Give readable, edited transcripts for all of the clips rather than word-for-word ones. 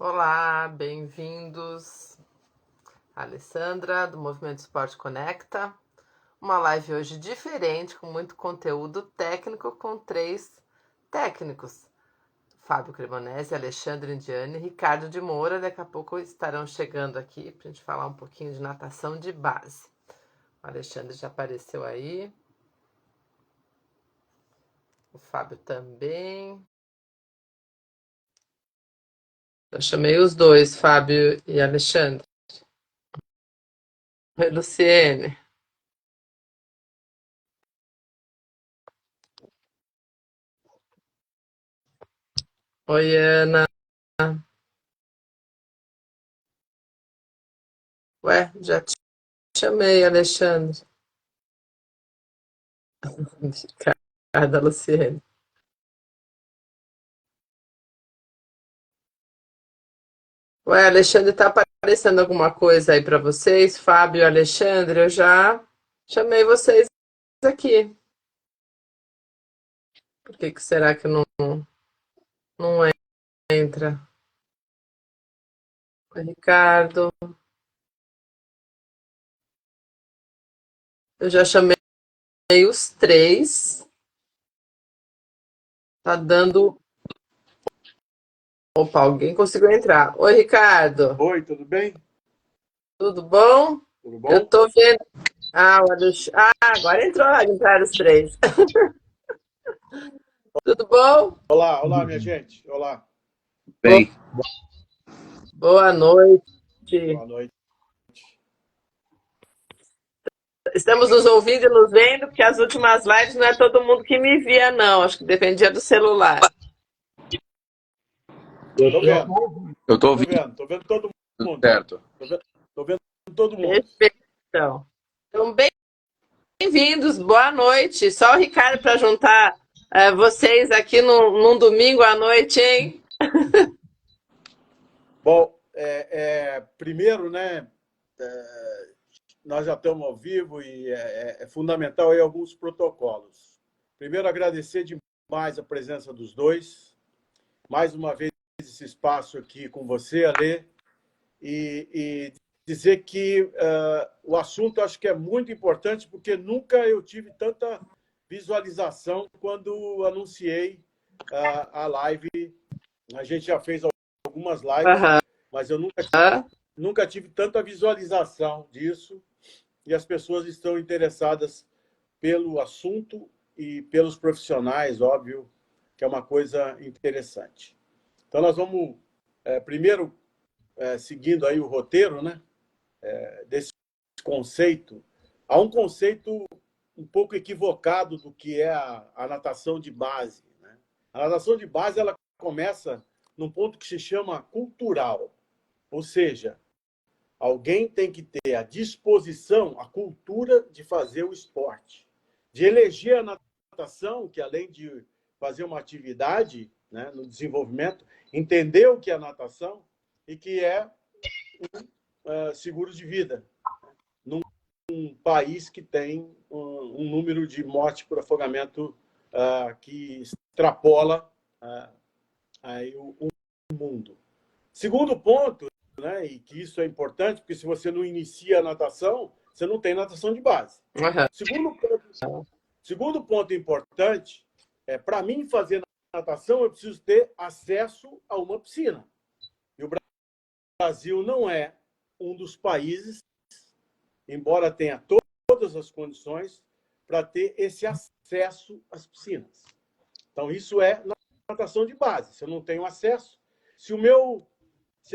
Olá, bem-vindos. Alessandra, do Movimento Esporte Conecta. Uma live hoje diferente, com muito conteúdo técnico, com 3 técnicos. Fábio Cremonese, Alexandre Indiane e Ricardo de Moura. Daqui a pouco estarão chegando aqui para a gente falar um pouquinho de natação de base. O Alexandre já apareceu aí. O Fábio também. Eu chamei os dois, Fábio e Alexandre. Oi, Luciene. Oi, Ana. Ué, já te chamei, Alexandre. Ricardo, Luciene. Ué, Alexandre, tá aparecendo alguma coisa aí para vocês? Fábio, Alexandre, eu já chamei vocês aqui. Por que que será que não entra? Oi, Ricardo, eu já chamei os 3. Tá dando. Opa, alguém conseguiu entrar. Oi, Ricardo, Oi, tudo bem? tudo bom? Tudo Eu bom? tô vendo. Ah, o agora entraram os 3. Tudo bom? Olá, olá, minha gente. Olá. Bo- Bem, Boa noite. Boa noite. Estamos nos ouvindo e nos vendo, porque as últimas lives não é todo mundo que me via, não. Acho que dependia do celular. Tô vendo, eu tô tô ouvindo vendo, tô vendo todo tudo mundo. certo. Tô vendo todo mundo. Perfeito. Então, bem-vindos, boa noite. Só o Ricardo para juntar vocês aqui num domingo à noite, hein? Bom, primeiro, né, nós já estamos ao vivo e é fundamental aí alguns protocolos. Primeiro, agradecer demais a presença dos dois. Mais uma vez, esse espaço aqui com você, Alê, e dizer que o assunto acho que é muito importante, porque nunca eu tive tanta visualização quando anunciei a live. A gente já fez algumas lives, Aham. mas eu nunca tive tanta visualização disso, e as pessoas estão interessadas pelo assunto e pelos profissionais, óbvio, que é uma coisa interessante. Então, nós vamos, primeiro, seguindo aí o roteiro, né, desse conceito. Há um conceito um pouco equivocado do que é a natação de base, né? A natação de base ela começa num ponto que se chama cultural, ou seja, alguém tem que ter a disposição, a cultura de fazer o esporte, de eleger a natação, que além de fazer uma atividade, né, no desenvolvimento, entender o que é a natação e que é seguro de vida num país que tem um número de mortes por afogamento que extrapola aí o mundo. Segundo ponto, né, e que isso é importante, porque se você não inicia a natação, você não tem natação de base. Aham. Segundo ponto importante, para mim fazer natação, eu preciso ter acesso a uma piscina. E o Brasil não é um dos países, embora tenha todas as condições, para ter esse acesso às piscinas. Então, isso é natação de base. Se eu não tenho acesso, se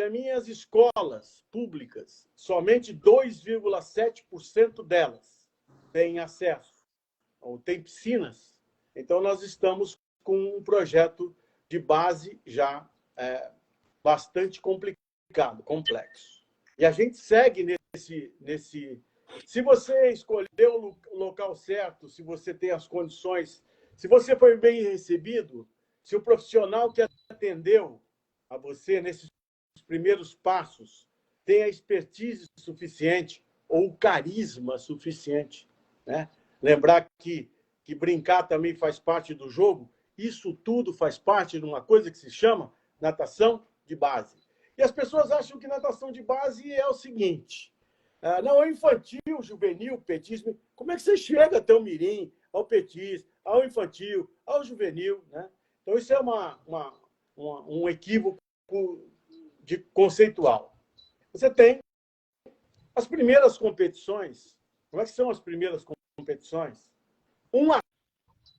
as minhas escolas públicas, somente 2,7% delas têm acesso, ou têm piscinas, então nós estamos com um projeto de base já bastante complicado, complexo. E a gente segue nesse. Se você escolheu o local certo, se você tem as condições, se você foi bem recebido, se o profissional que atendeu a você nesses primeiros passos tem a expertise suficiente ou o carisma suficiente, né? Lembrar que brincar também faz parte do jogo, isso tudo faz parte de uma coisa que se chama natação de base. E as pessoas acham que natação de base é o seguinte: não, é infantil, juvenil, petismo. Como é que você chega até o mirim, ao petis, ao infantil, ao juvenil? Né? Então, isso é um equívoco de conceitual. Você tem as primeiras competições. Como é que são as primeiras competições? Um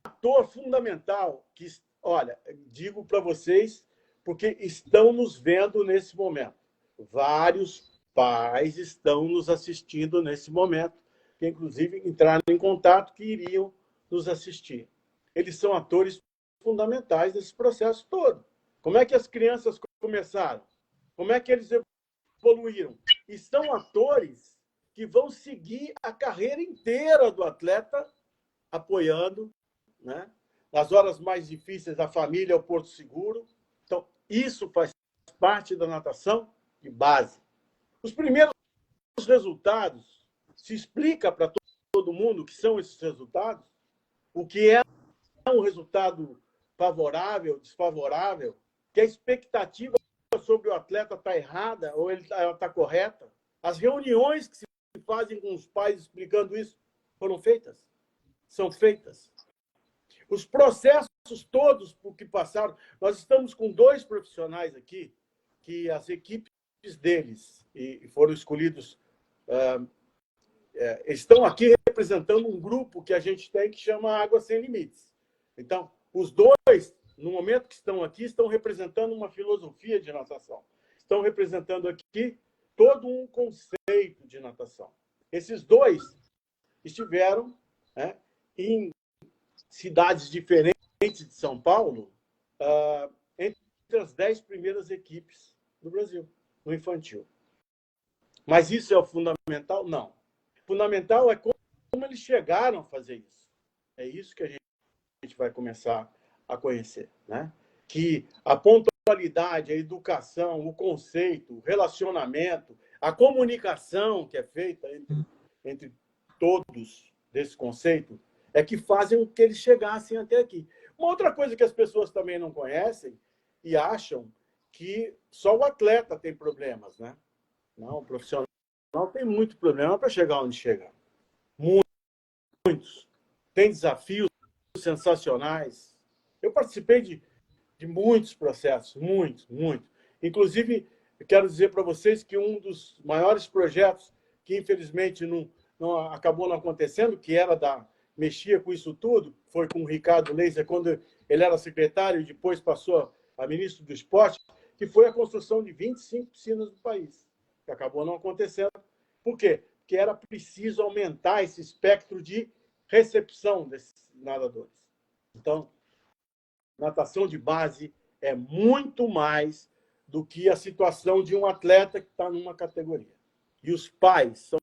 ator fundamental, que, olha, digo para vocês, porque estão nos vendo nesse momento. Vários pais estão nos assistindo nesse momento, que inclusive entraram em contato que iriam nos assistir. Eles são atores fundamentais nesse processo todo. Como é que as crianças começaram? Como é que eles evoluíram? E são atores que vão seguir a carreira inteira do atleta apoiando, né? Nas horas mais difíceis, a família é o porto seguro. Então, isso faz parte da natação de base. Os primeiros resultados, se explica para todo mundo o que são esses resultados, o que é um resultado favorável, desfavorável, que a expectativa sobre o atleta está errada ou ela está correta. As reuniões que se fazem com os pais explicando isso foram feitas? São feitas. Os processos todos por que passaram, nós estamos com 2 profissionais aqui, que as equipes deles, e foram escolhidos, estão aqui representando um grupo que a gente tem que chama Água Sem Limites. Então, os 2, no momento que estão aqui, estão representando uma filosofia de natação. Estão representando aqui todo um conceito de natação. Esses 2 estiveram, né, em cidades diferentes de São Paulo, entre as 10 primeiras equipes do Brasil, no infantil. Mas isso é o fundamental? Não. O fundamental é como eles chegaram a fazer isso. É isso que a gente vai começar a conhecer, né? Que a pontualidade, a educação, o conceito, o relacionamento, a comunicação que é feita entre todos desse conceito, é que fazem com que eles chegassem até aqui. Uma outra coisa que as pessoas também não conhecem e acham que só o atleta tem problemas, né? Não, o profissional tem muito problema para chegar onde chega. Muitos. Tem desafios sensacionais. Eu participei de muitos processos, muitos. Inclusive, eu quero dizer para vocês que um dos maiores projetos que, infelizmente, acabou não acontecendo, que mexia com isso tudo, foi com o Ricardo Leiser, quando ele era secretário e depois passou a ministro do esporte, que foi a construção de 25 piscinas do país, que acabou não acontecendo. Por quê? Porque era preciso aumentar esse espectro de recepção desses nadadores. Então, natação de base é muito mais do que a situação de um atleta que está numa categoria. E os pais são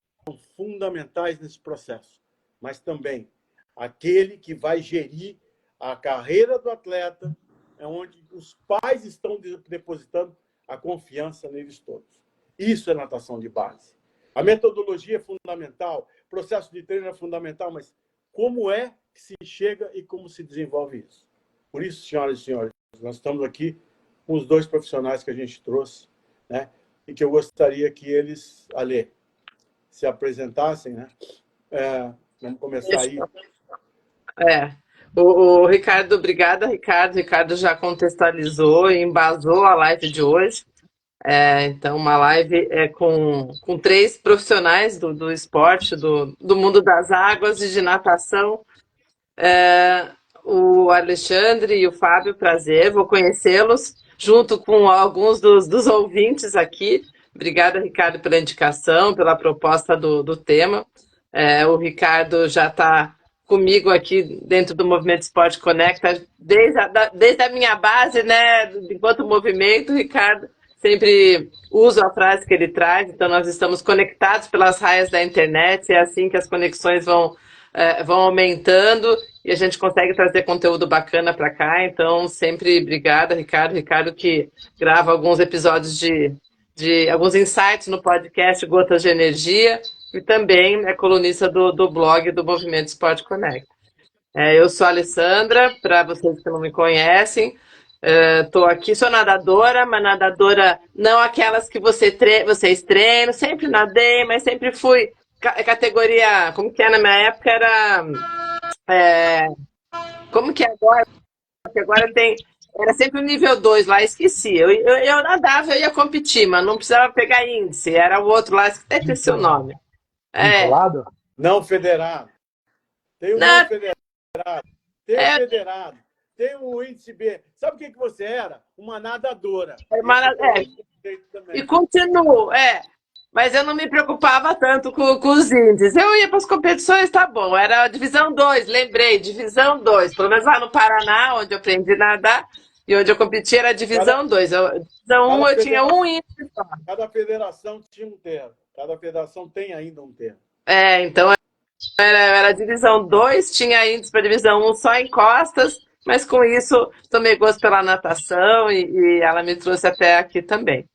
fundamentais nesse processo, mas também aquele que vai gerir a carreira do atleta, é onde os pais estão depositando a confiança neles todos. Isso é natação de base. A metodologia é fundamental, o processo de treino é fundamental, mas como é que se chega e como se desenvolve isso? Por isso, senhoras e senhores, nós estamos aqui com os 2 profissionais que a gente trouxe, né? E que eu gostaria que eles, Ale, se apresentassem, né? Vamos começar aí. O Ricardo, obrigada, Ricardo. Ricardo já contextualizou e embasou a live de hoje. Então, uma live com 3 profissionais do esporte, do mundo das águas e de natação. O Alexandre e o Fábio, prazer, vou conhecê-los, junto com alguns dos ouvintes aqui. Obrigada, Ricardo, pela indicação, pela proposta do tema. O Ricardo já está comigo aqui dentro do Movimento Esporte Conecta, desde a minha base, né, enquanto movimento, Ricardo, sempre uso a frase que ele traz, então nós estamos conectados pelas raias da internet, é assim que as conexões vão aumentando e a gente consegue trazer conteúdo bacana para cá, então sempre obrigada, Ricardo. Ricardo que grava alguns episódios de alguns insights no podcast Gotas de Energia e também é colunista do blog do Movimento Esporte Connect. Eu sou a Alessandra, para vocês que não me conhecem, Estou aqui, sou nadadora, mas nadadora não aquelas que vocês treinam, sempre nadei, mas sempre fui categoria, como que é na minha época, era, é, como que é agora? Porque agora tem, era sempre o nível 2 lá, esqueci. Eu nadava, eu ia competir, mas não precisava pegar índice, era o outro lá, até esse o nome. É, Vinculado? Não federado. Tem o não não, federado, tem o é, federado, tem o índice B. Sabe o que você era? Uma nadadora. Esse é, foi o é, conceito e também. continuo, mas eu não me preocupava tanto com os índices. Eu ia para as competições, tá bom. Era a divisão 2, lembrei, divisão 2. Pelo menos lá no Paraná, onde eu aprendi a nadar, e onde eu competi era a Cada, divisão 2. Divisão cada, um eu tinha um federação, índice só. cada federação tinha um termo. Cada federação tem ainda um termo. Então era a divisão 2, tinha índice para a divisão um só em costas, mas com isso tomei gosto pela natação e ela me trouxe até aqui também.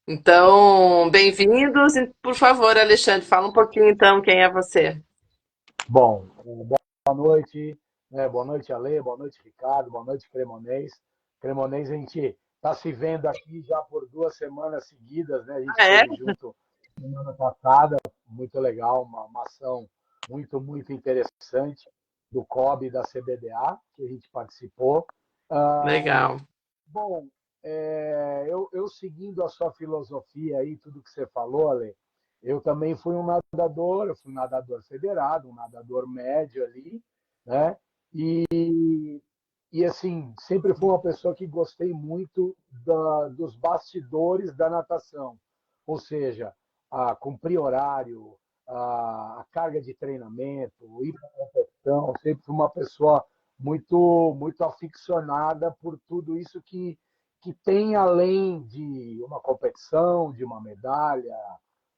Então, bem-vindos e, por favor, Alexandre, fala um pouquinho então quem é você. Bom, boa noite, né? Boa noite, Ale, boa noite, Ricardo, boa noite, Cremonês. Cremonês, a gente está se vendo aqui já por 2 semanas seguidas, né? A gente Ah, é? esteve junto semana passada, muito legal, uma ação muito interessante do COB e da CBDA, que a gente participou. Ah, Legal. bom, eu seguindo a sua filosofia aí, tudo que você falou, Ale, eu também fui um nadador, eu fui um nadador federado, um nadador médio ali, né? E assim, sempre fui uma pessoa que gostei muito dos bastidores da natação, ou seja, a cumprir horário, a carga de treinamento, ir para a competição, sempre fui uma pessoa muito aficionada por tudo isso que tem além de uma competição, de uma medalha,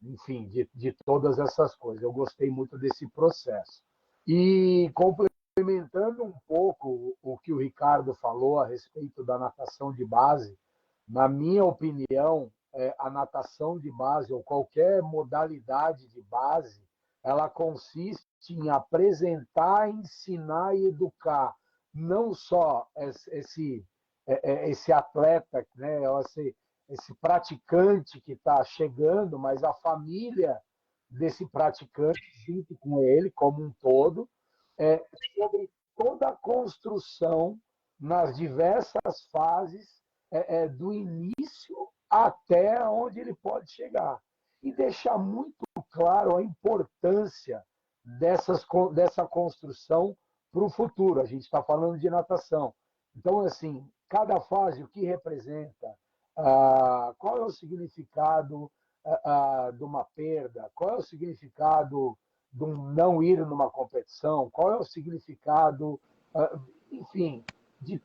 enfim, de todas essas coisas. Eu gostei muito desse processo. E complementando um pouco o que o Ricardo falou a respeito da natação de base, na minha opinião, a natação de base ou qualquer modalidade de base, ela consiste em apresentar, ensinar e educar não só esse atleta, né, esse praticante que está chegando, mas a família desse praticante junto com ele como um todo, sobre toda a construção nas diversas fases do início até onde ele pode chegar. E deixar muito claro a importância dessa construção para o futuro. A gente está falando de natação. Então, assim, cada fase, o que representa, qual é o significado de uma perda, qual é o significado de um não ir numa competição, qual é o significado, enfim, de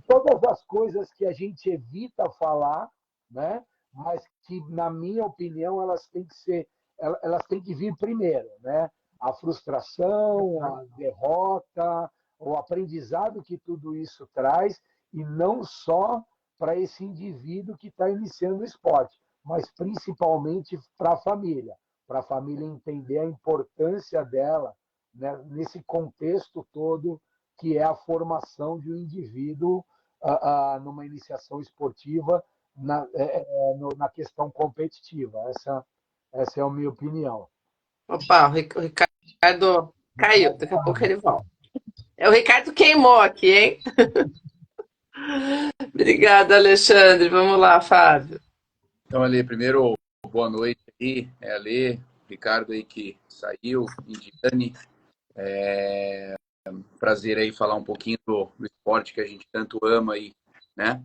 todas as coisas que a gente evita falar, né? Mas que, na minha opinião, elas têm que vir primeiro, né? A frustração, a derrota, o aprendizado que tudo isso traz, e não só para esse indivíduo que está iniciando o esporte, mas principalmente para a família entender a importância dela, né, nesse contexto todo que é a formação de um indivíduo numa iniciação esportiva na questão competitiva. Essa é a minha opinião. Opa, o Ricardo caiu, daqui a pouco ele volta. O Ricardo queimou aqui, hein? Obrigada, Alexandre. Vamos lá, Fábio. Então, Ale, primeiro, boa noite aí. Ale, Ricardo aí que saiu, Indiane. Prazer aí falar um pouquinho do esporte que a gente tanto ama aí, né?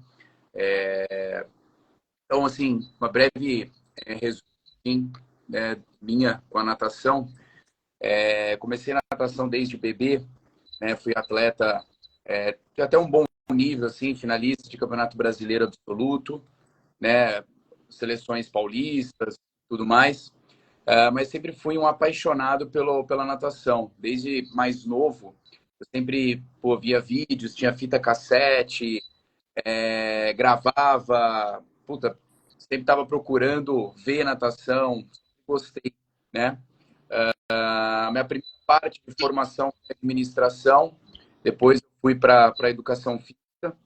Então, assim, uma breve resumo minha com a natação. Comecei na natação desde bebê, né? Fui atleta de até um bom nível, assim, finalista de Campeonato Brasileiro Absoluto, né? Seleções paulistas, tudo mais. Mas sempre fui um apaixonado pela natação. Desde mais novo, eu sempre via vídeos, tinha fita cassete, gravava, puta, sempre estava procurando ver natação, gostei, né? A minha primeira parte de formação foi administração, depois eu fui para educação física,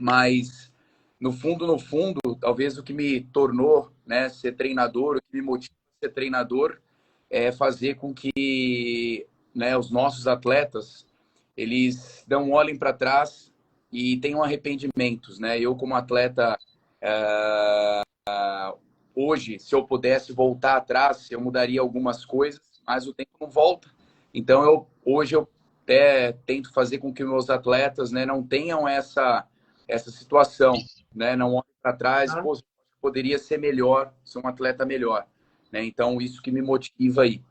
mas no fundo, talvez o que me tornou, né, ser treinador, o que me motiva a ser treinador é fazer com que, né, os nossos atletas eles olhem para trás e tenham arrependimentos, né? Eu como atleta hoje, se eu pudesse voltar atrás, eu mudaria algumas coisas, mas o tempo não volta. Então hoje eu até tento fazer com que meus atletas, né, não tenham essa situação, né? Não olhem para trás, pô, poderia ser melhor, ser um atleta melhor, né? Então isso que me motiva aí.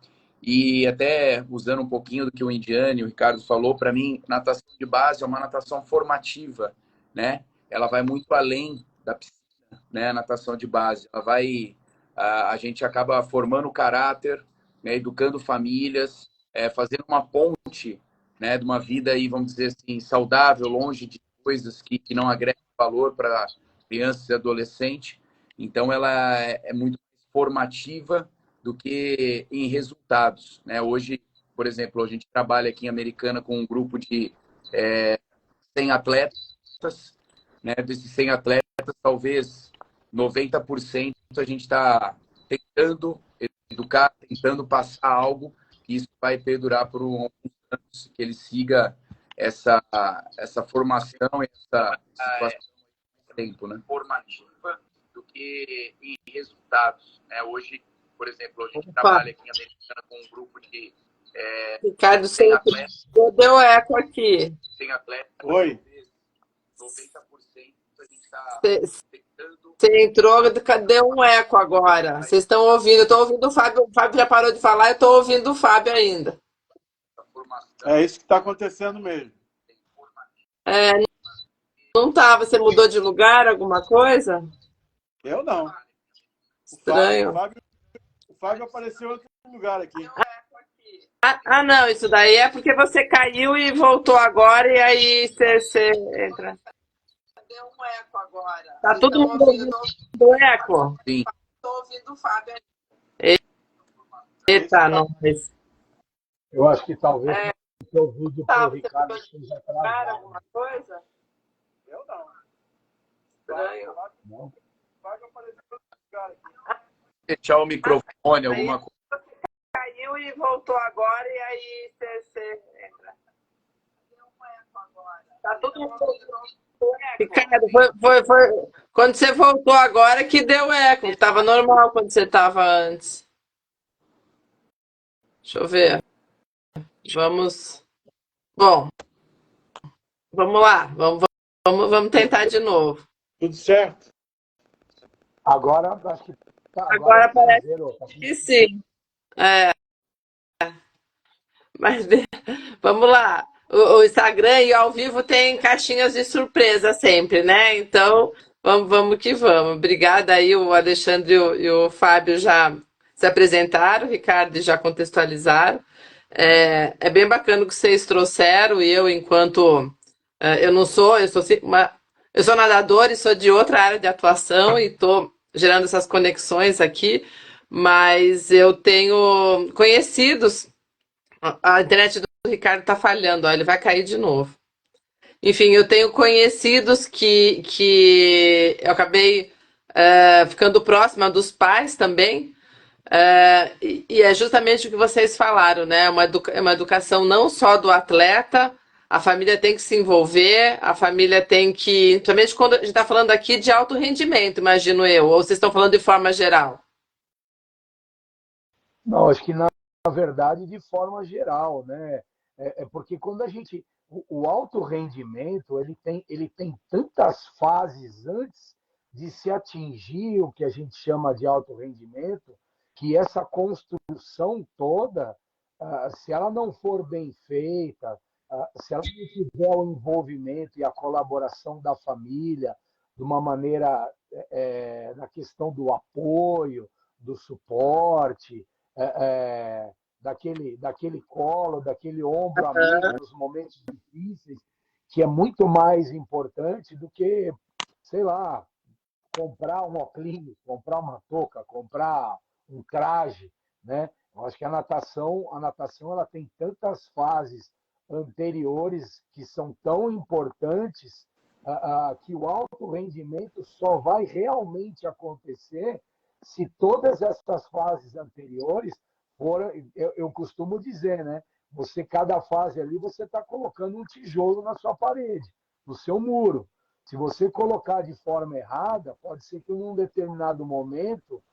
E até usando um pouquinho do que o Indiane e o Ricardo falou, para mim, natação de base é uma natação formativa, né? Ela vai muito além da piscina, né? A natação de base, ela vai, a gente acaba formando caráter, né? Educando famílias, fazendo uma ponte, né? De uma vida aí, vamos dizer assim, saudável, longe de coisas que não agregam valor para crianças e adolescentes. Então, ela é muito formativa do que em resultados, né? Hoje, por exemplo, a gente trabalha aqui em Americana com um grupo de 100 atletas, né? Desses 100 atletas, talvez 90% a gente está tentando educar, tentando passar algo que isso vai perdurar por alguns anos, que ele siga essa formação, essa situação de tempo, né? Formativa do que em resultados, né? Hoje, por exemplo, a gente trabalha aqui em Americana com um grupo de Ricardo, 100 atletas. deu eco aqui. 100 atletas. Oi. 90% a gente está tentando. Você entrou, deu um eco agora. Vocês estão ouvindo? Eu estou ouvindo o Fábio. O Fábio já parou de falar, eu estou ouvindo o Fábio ainda. É isso que está acontecendo mesmo. Não tá? Você mudou de lugar, alguma coisa? Eu não. Estranho. O Fábio apareceu em outro lugar aqui. Não, isso daí é porque você caiu e voltou agora, e aí você entra. Deu um eco agora. Tá todo mundo ouvindo o eco? Sim. Estou ouvindo o Fábio. Eita, não. Eu acho que talvez o seu vídeo para o Ricardo esteja atrasado. Alguma coisa? Eu não. Estranho. Não? O Fábio apareceu em outro lugar aqui. Fechar o microfone, alguma coisa. Caiu e voltou agora, e aí você entra. Deu um eco agora. Tá todo mundo ouvindo o eco. Ricardo, foi quando você voltou agora que deu eco. Estava normal quando você estava antes. Deixa eu ver. Vamos. Bom, vamos lá. Vamos tentar de novo. Tudo certo? Agora, acho que Agora parece zerou, tá que sim. Mas vamos lá. O Instagram e ao vivo tem caixinhas de surpresa sempre, né? Então, vamos que vamos. Obrigada aí, o Alexandre e o Fábio já se apresentaram, o Ricardo já contextualizaram. É bem bacana o que vocês trouxeram, e eu, enquanto eu não sou, eu sou nadador e sou de outra área de atuação e estou gerando essas conexões aqui, mas eu tenho conhecidos. A internet do Ricardo está falhando, ó, ele vai cair de novo. Enfim, eu tenho conhecidos que eu acabei ficando próxima dos pais também. E é justamente o que vocês falaram, né? É uma educação não só do atleta, a família tem que se envolver, a família tem que. Principalmente quando a gente está falando aqui de alto rendimento, imagino eu, ou vocês estão falando de forma geral? Não, acho que na verdade de forma geral, né? Porque quando a gente o alto rendimento ele tem tantas fases antes de se atingir o que a gente chama de alto rendimento, que essa construção toda, se ela não for bem feita, se ela não tiver o envolvimento e a colaboração da família de uma maneira na questão do apoio, do suporte, daquele colo, daquele ombro amigo nos momentos difíceis, que é muito mais importante do que, sei lá, comprar um óculos, comprar uma touca, comprar um traje, né? Eu acho que a natação ela tem tantas fases anteriores que são tão importantes que o alto rendimento só vai realmente acontecer se todas essas fases anteriores forem, eu costumo dizer, né? Você, cada fase ali, você está colocando um tijolo na sua parede, no seu muro. Se você colocar de forma errada, pode ser que em um determinado momento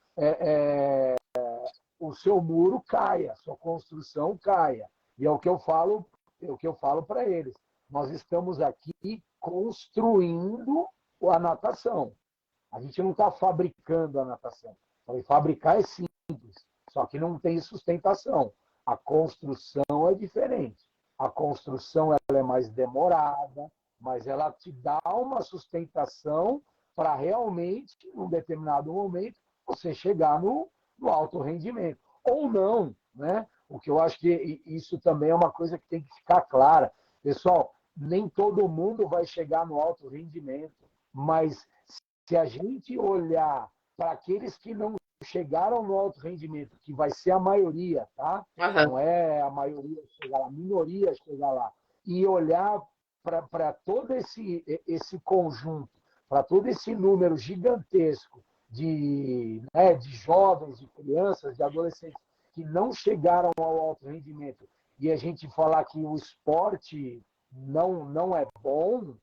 o seu muro caia, a sua construção caia. E é o que eu falo para eles. Nós estamos aqui construindo a natação. A gente não está fabricando a natação. Fabricar é simples, só que não tem sustentação. A construção é diferente. A construção ela é mais demorada, mas ela te dá uma sustentação para realmente, num determinado momento, você chegar no alto rendimento. Ou não, né? O que eu acho que isso também é uma coisa que tem que ficar clara. Pessoal, nem todo mundo vai chegar no alto rendimento, mas se a gente olhar para aqueles que não chegaram no alto rendimento, que vai ser a maioria, tá? Aham. Não é a maioria chegar lá, a minoria chegar lá, e olhar para todo esse conjunto, para todo esse número gigantesco de jovens, de crianças, de adolescentes que não chegaram ao alto rendimento, e a gente falar que o esporte não é bom,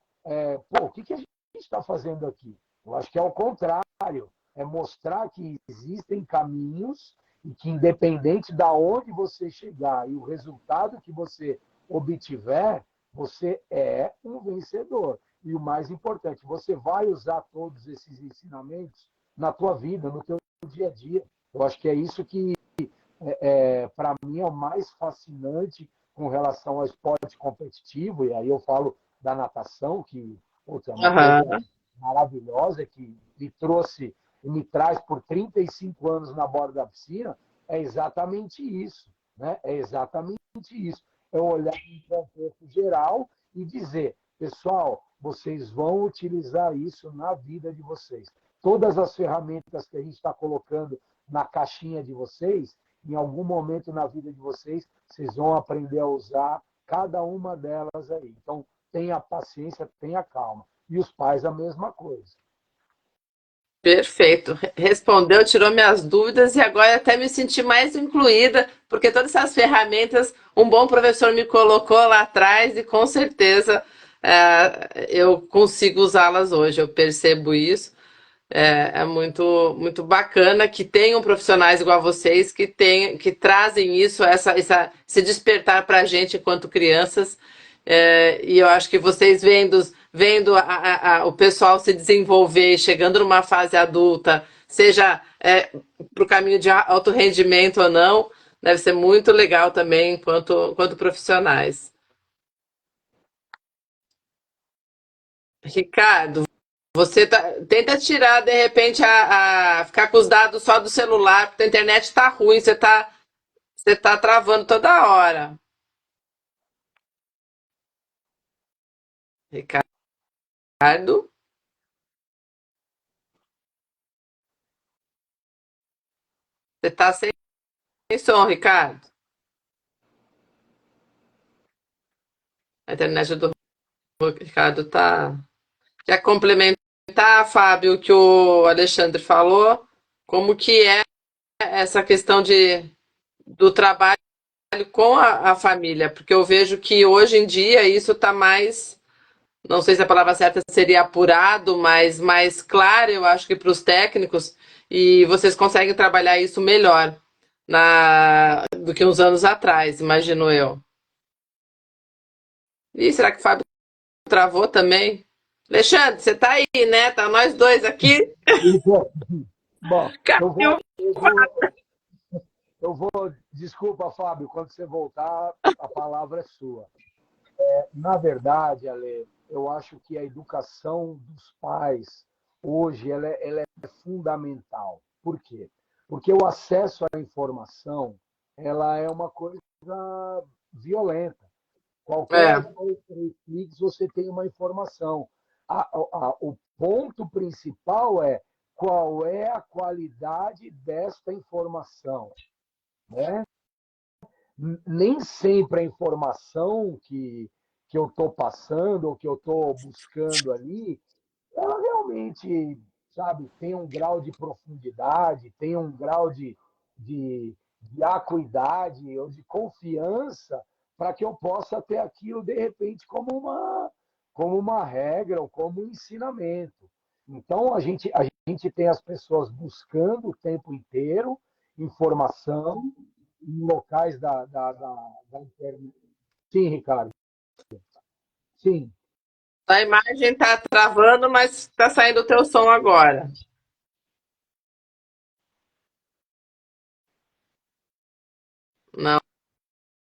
o que a gente está fazendo aqui? Eu acho que é o contrário, é mostrar que existem caminhos e que, independente de onde você chegar e o resultado que você obtiver, você é um vencedor. E o mais importante, você vai usar todos esses ensinamentos na tua vida, no teu dia a dia. Eu acho que é isso que, para mim, é o mais fascinante com relação ao esporte competitivo, e aí eu falo da natação, que é uma coisa Aham. maravilhosa, que me trouxe e me traz por 35 anos na borda da piscina, é exatamente isso. Né? É exatamente isso. É olhar em contexto geral e dizer, pessoal, vocês vão utilizar isso na vida de vocês. Todas as ferramentas que a gente está colocando na caixinha de vocês, em algum momento na vida de vocês, vocês vão aprender a usar cada uma delas aí. Então, tenha paciência, tenha calma. E os pais a mesma coisa. Perfeito. Respondeu, tirou minhas dúvidas e agora até me senti mais incluída, porque todas essas ferramentas um bom professor me colocou lá atrás e com certeza eu consigo usá-las hoje. Eu percebo isso. É muito, muito bacana que tenham profissionais igual a vocês que trazem isso, esse despertar para a gente enquanto crianças. E eu acho que vocês vendo o pessoal se desenvolver, chegando numa fase adulta, seja para o caminho de alto rendimento ou não, deve ser muito legal também enquanto profissionais. Ricardo, tenta tirar, de repente, ficar com os dados só do celular, porque a internet está ruim, você tá travando toda hora. Ricardo, você está sem som, Ricardo. A internet do Ricardo tá. Quer complementar, Fábio, o que o Alexandre falou? Como que é essa questão do trabalho com a família? Porque eu vejo que hoje em dia isso está mais. Não sei se a palavra certa seria apurado, mas mais claro, eu acho que para os técnicos, e vocês conseguem trabalhar isso melhor do que uns anos atrás, imagino eu. Ih, será que o Fábio travou também? Alexandre, você tá aí, né? Tá nós dois aqui. Bom, Caiu. desculpa, Fábio, quando você voltar, a palavra é sua. Na verdade, Ale, eu acho que a educação dos pais hoje ela é fundamental. Por quê? Porque o acesso à informação ela é uma coisa violenta. Qualquer É, 2, 3 cliques você tem uma informação. O ponto principal é qual é a qualidade desta informação, né? Nem sempre a informação que eu estou passando ou que eu estou buscando ali, ela realmente, sabe, tem um grau de profundidade, tem um grau de acuidade ou de confiança para que eu possa ter aquilo, de repente, como uma regra ou como um ensinamento. Então, a gente tem as pessoas buscando o tempo inteiro informação em locais da internet. Sim, Ricardo. Sim. A imagem tá travando, mas tá saindo o teu som agora. Não,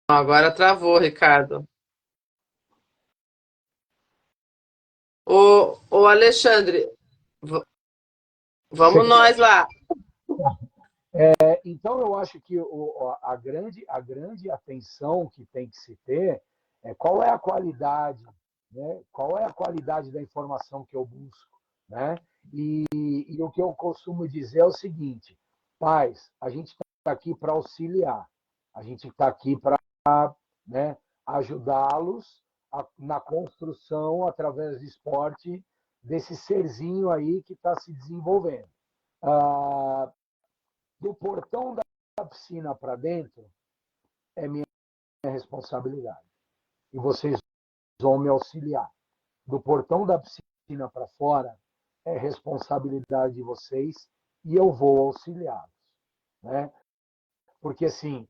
agora travou, Ricardo. Ô Alexandre, Você vamos nós lá. Então, eu acho que a grande atenção que tem que se ter é qual é a qualidade, né? Qual é a qualidade da informação que eu busco, né? E o que eu costumo dizer é o seguinte: pais, a gente está aqui para auxiliar, a gente está aqui para, né, ajudá-los na construção, através do esporte, desse serzinho aí que está se desenvolvendo. Ah, do portão da piscina para dentro é minha responsabilidade. E vocês vão me auxiliar. Do portão da piscina para fora é responsabilidade de vocês e eu vou auxiliá-los, né? Porque assim,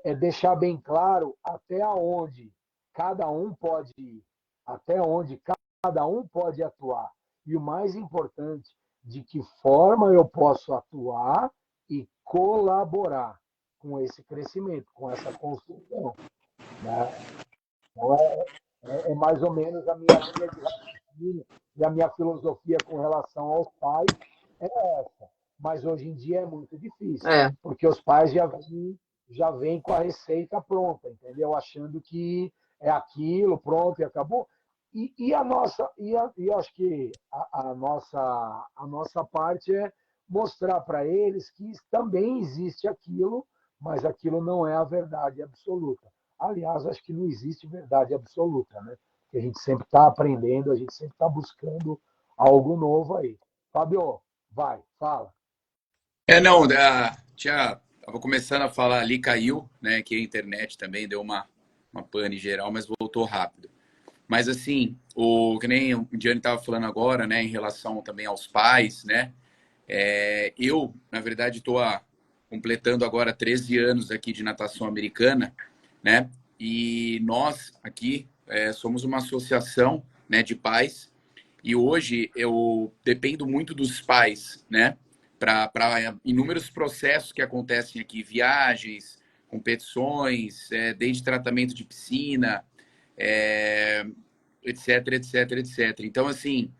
é deixar bem claro até onde cada um pode ir, até onde cada um pode atuar. E o mais importante, de que forma eu posso atuar e colaborar com esse crescimento, com essa construção, né? Então, é mais ou menos a minha linha de raciocínio e a minha filosofia com relação aos pais é essa. Mas hoje em dia é muito difícil, É. porque os pais já vêm com a receita pronta, entendeu? Achando que é aquilo, pronto, e acabou. E a nossa, e acho que a nossa parte é mostrar para eles que também existe aquilo, mas aquilo não é a verdade absoluta. Aliás, acho que não existe verdade absoluta, né? Que a gente sempre está aprendendo, a gente sempre está buscando algo novo aí. Fábio, vai, fala. Não, tava começando a falar ali, caiu, né? Que a internet também deu uma pane geral, mas voltou rápido. Mas assim, que nem o Gianni estava falando agora, né? Em relação também aos pais, né? Eu, na verdade, estou completando agora 13 anos aqui de natação americana, né? E nós aqui somos uma associação, né, de pais. E hoje eu dependo muito dos pais, né? Para inúmeros processos que acontecem aqui, viagens, competições, desde tratamento de piscina, etc, etc, etc. Então, assim,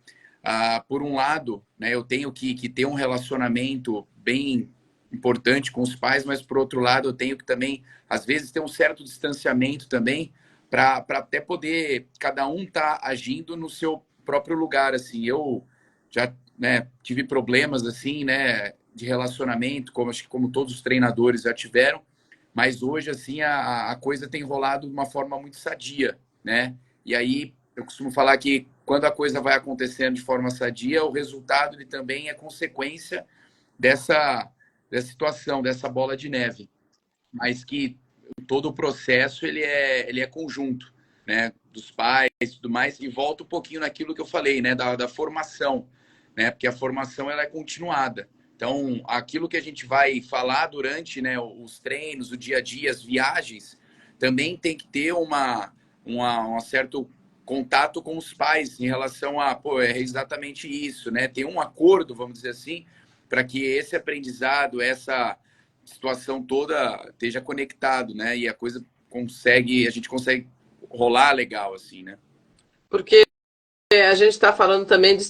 por um lado, né, eu tenho que ter um relacionamento bem importante com os pais, mas por outro lado, eu tenho que também, às vezes, ter um certo distanciamento também, para até poder cada um estar agindo no seu próprio lugar. Assim, eu já, né, tive problemas assim, né, de relacionamento, como acho que como todos os treinadores já tiveram, mas hoje assim a coisa tem rolado de uma forma muito sadia, né? E aí eu costumo falar que quando a coisa vai acontecendo de forma sadia, o resultado ele também é consequência dessa situação, dessa bola de neve. Mas que todo o processo ele é conjunto, né? Dos pais e tudo mais. E volta um pouquinho naquilo que eu falei, né? Da formação, né? Porque a formação ela é continuada. Então, aquilo que a gente vai falar durante, né, os treinos, o dia a dia, as viagens, também tem que ter um certo contato com os pais em relação a, pô, é exatamente isso, né? Ter um acordo, vamos dizer assim, para que esse aprendizado, essa situação toda esteja conectado, né? E a gente consegue rolar legal, assim, né? Porque a gente está falando também que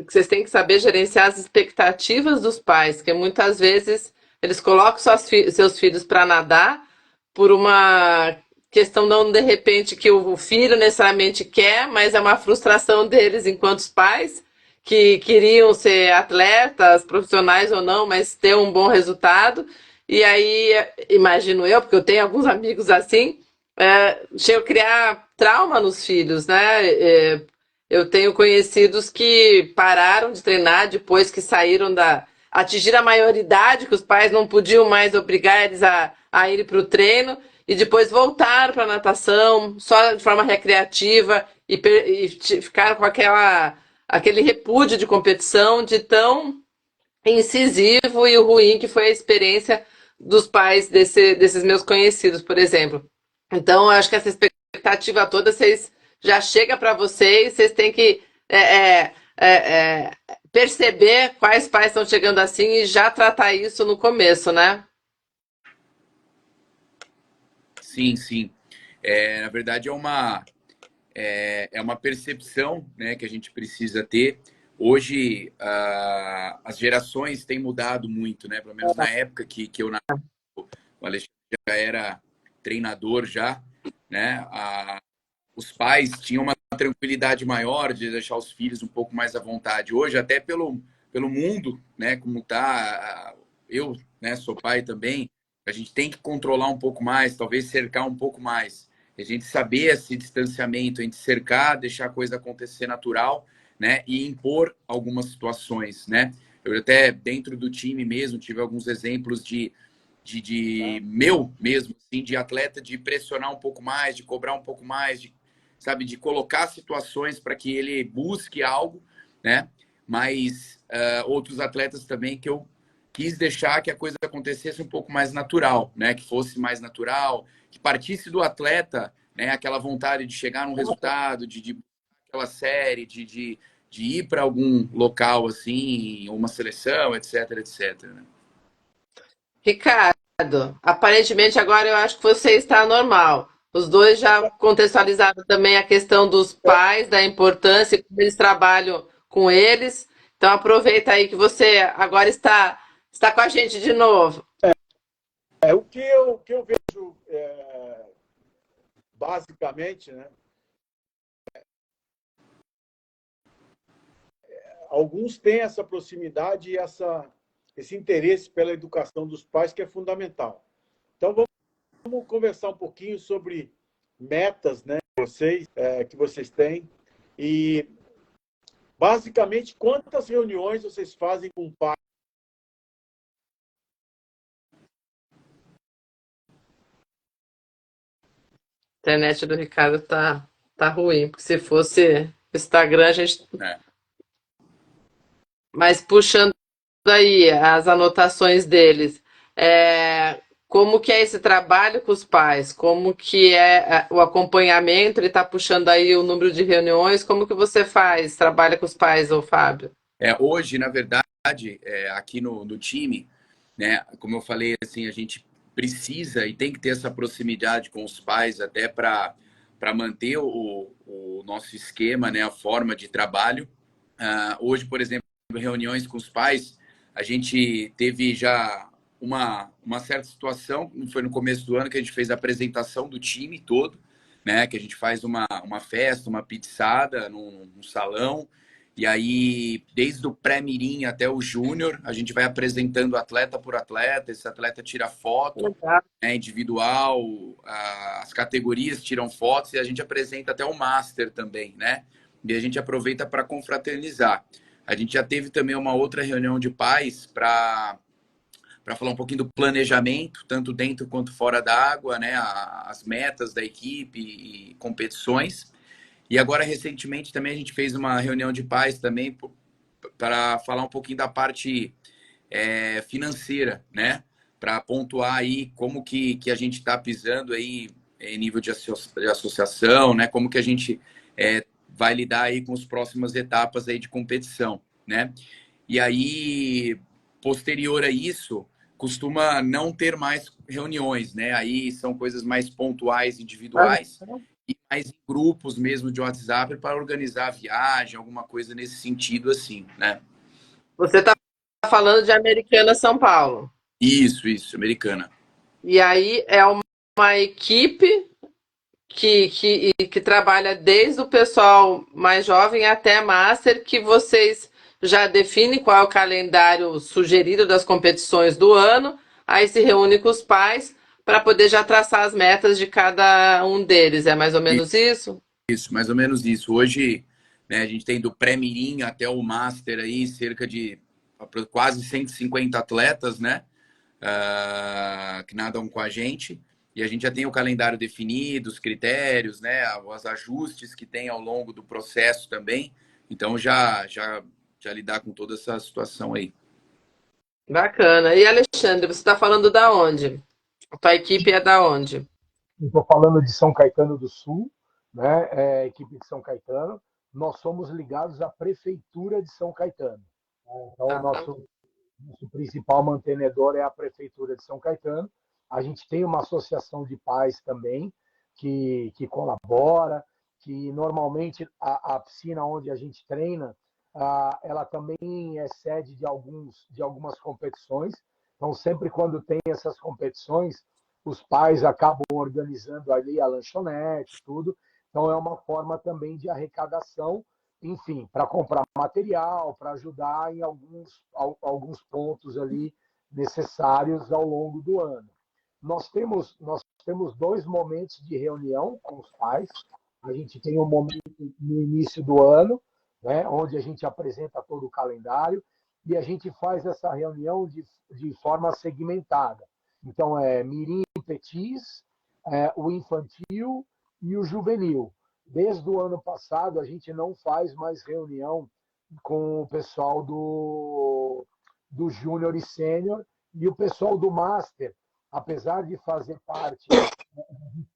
vocês têm que saber gerenciar as expectativas dos pais, que muitas vezes eles colocam seus filhos para nadar por uma questão não de repente que o filho necessariamente quer, mas é uma frustração deles enquanto pais que queriam ser atletas, profissionais ou não, mas ter um bom resultado. E aí, imagino eu, porque eu tenho alguns amigos assim, chego a criar trauma nos filhos, né? Eu tenho conhecidos que pararam de treinar depois que saíram atingiram a maioridade, que os pais não podiam mais obrigar eles a ir para o treino, e depois voltaram para a natação, só de forma recreativa, e ficaram com aquele repúdio de competição, de tão incisivo e ruim que foi a experiência dos pais desses meus conhecidos, por exemplo. Então, eu acho que essa expectativa toda já chega para vocês têm que perceber quais pais estão chegando assim e já tratar isso no começo, né? Sim, sim. Na verdade, é uma percepção, né, que a gente precisa ter. Hoje, as gerações têm mudado muito, né? Pelo menos na época que eu nasci, o Alexandre já era treinador já, né? Os pais tinham uma tranquilidade maior de deixar os filhos um pouco mais à vontade. Hoje, até pelo mundo, né, como tá, eu, né, sou pai também, a gente tem que controlar um pouco mais, talvez cercar um pouco mais. A gente saber esse distanciamento entre cercar, deixar a coisa acontecer natural, né, e impor algumas situações, né? Eu até, dentro do time mesmo, tive alguns exemplos de meu mesmo, assim, de atleta, de pressionar um pouco mais, de cobrar um pouco mais, sabe, de colocar situações para que ele busque algo, né? Mas outros atletas também que eu quis deixar que a coisa acontecesse um pouco mais natural, né? Que fosse mais natural, que partisse do atleta, né? Aquela vontade de chegar num resultado, de aquela série, de ir para algum local assim, uma seleção, etc, etc. Né? Ricardo, aparentemente agora eu acho que você está normal. Os dois já contextualizaram também a questão dos pais, da importância e como eles trabalham com eles. Então aproveita aí que você agora está com a gente de novo. O que eu vejo basicamente, né? Alguns têm essa proximidade e esse interesse pela educação dos pais que é fundamental. Então vamos conversar um pouquinho sobre metas, né? Que vocês têm e basicamente quantas reuniões vocês fazem com pais? A internet do Ricardo tá ruim, porque se fosse Instagram, a gente. Mas puxando aí as anotações deles, como que é esse trabalho com os pais? Como que é o acompanhamento? Ele está puxando aí o número de reuniões. Como que você faz? Trabalha com os pais, ô Fábio? Hoje, na verdade, aqui no time, né, como eu falei, assim, a gente precisa e tem que ter essa proximidade com os pais até para manter o nosso esquema, né, a forma de trabalho. Hoje, por exemplo, reuniões com os pais, a gente teve já uma certa situação, foi no começo do ano que a gente fez a apresentação do time todo, né, que a gente faz uma festa, uma pizzada num salão, e aí, desde o pré-mirim até o júnior, a gente vai apresentando atleta por atleta, esse atleta tira foto, né, individual, as categorias tiram fotos e a gente apresenta até o master também, né? E a gente aproveita para confraternizar. A gente já teve também uma outra reunião de pais para falar um pouquinho do planejamento, tanto dentro quanto fora da água, né? As metas da equipe e competições. E agora, recentemente, também a gente fez uma reunião de pais também para falar um pouquinho da parte financeira, né? Para pontuar aí como que a gente está pisando aí em nível de associação, né? Como que a gente vai lidar aí com as próximas etapas aí de competição, né? E aí, posterior a isso, costuma não ter mais reuniões, né? Aí são coisas mais pontuais, individuais, e mais em grupos mesmo de WhatsApp para organizar a viagem, alguma coisa nesse sentido assim, né? Você está falando de Americana São Paulo. Isso, Americana. E aí é uma equipe que trabalha desde o pessoal mais jovem até Master, que vocês já definem qual é o calendário sugerido das competições do ano, aí se reúne com os pais para poder já traçar as metas de cada um deles. É mais ou menos isso? Isso, mais ou menos isso. Hoje, né, a gente tem do pré-mirim até o master aí, cerca de quase 150 atletas, né? Que nadam com a gente. E a gente já tem o calendário definido, os critérios, né? Os ajustes que tem ao longo do processo também. Então, já lidar com toda essa situação aí. Bacana. E Alexandre, você está falando da onde? A tua equipe é da onde? Estou falando de São Caetano do Sul, né? Equipe de São Caetano. Nós somos ligados à Prefeitura de São Caetano. Então, o Ah, nosso principal mantenedor é a Prefeitura de São Caetano. A gente tem uma associação de pais também que colabora, que normalmente a piscina onde a gente treina, ela também é sede de algumas competições. Então, sempre quando tem essas competições, os pais acabam organizando ali a lanchonete, tudo. Então, é uma forma também de arrecadação, enfim, para comprar material, para ajudar em alguns pontos ali necessários ao longo do ano. Nós temos dois momentos de reunião com os pais. A gente tem um momento no início do ano, né, onde a gente apresenta todo o calendário e a gente faz essa reunião de forma segmentada. Então, mirim, petis, o infantil e o juvenil. Desde o ano passado, a gente não faz mais reunião com o pessoal do Júnior e Sênior e o pessoal do Master, apesar de fazer parte,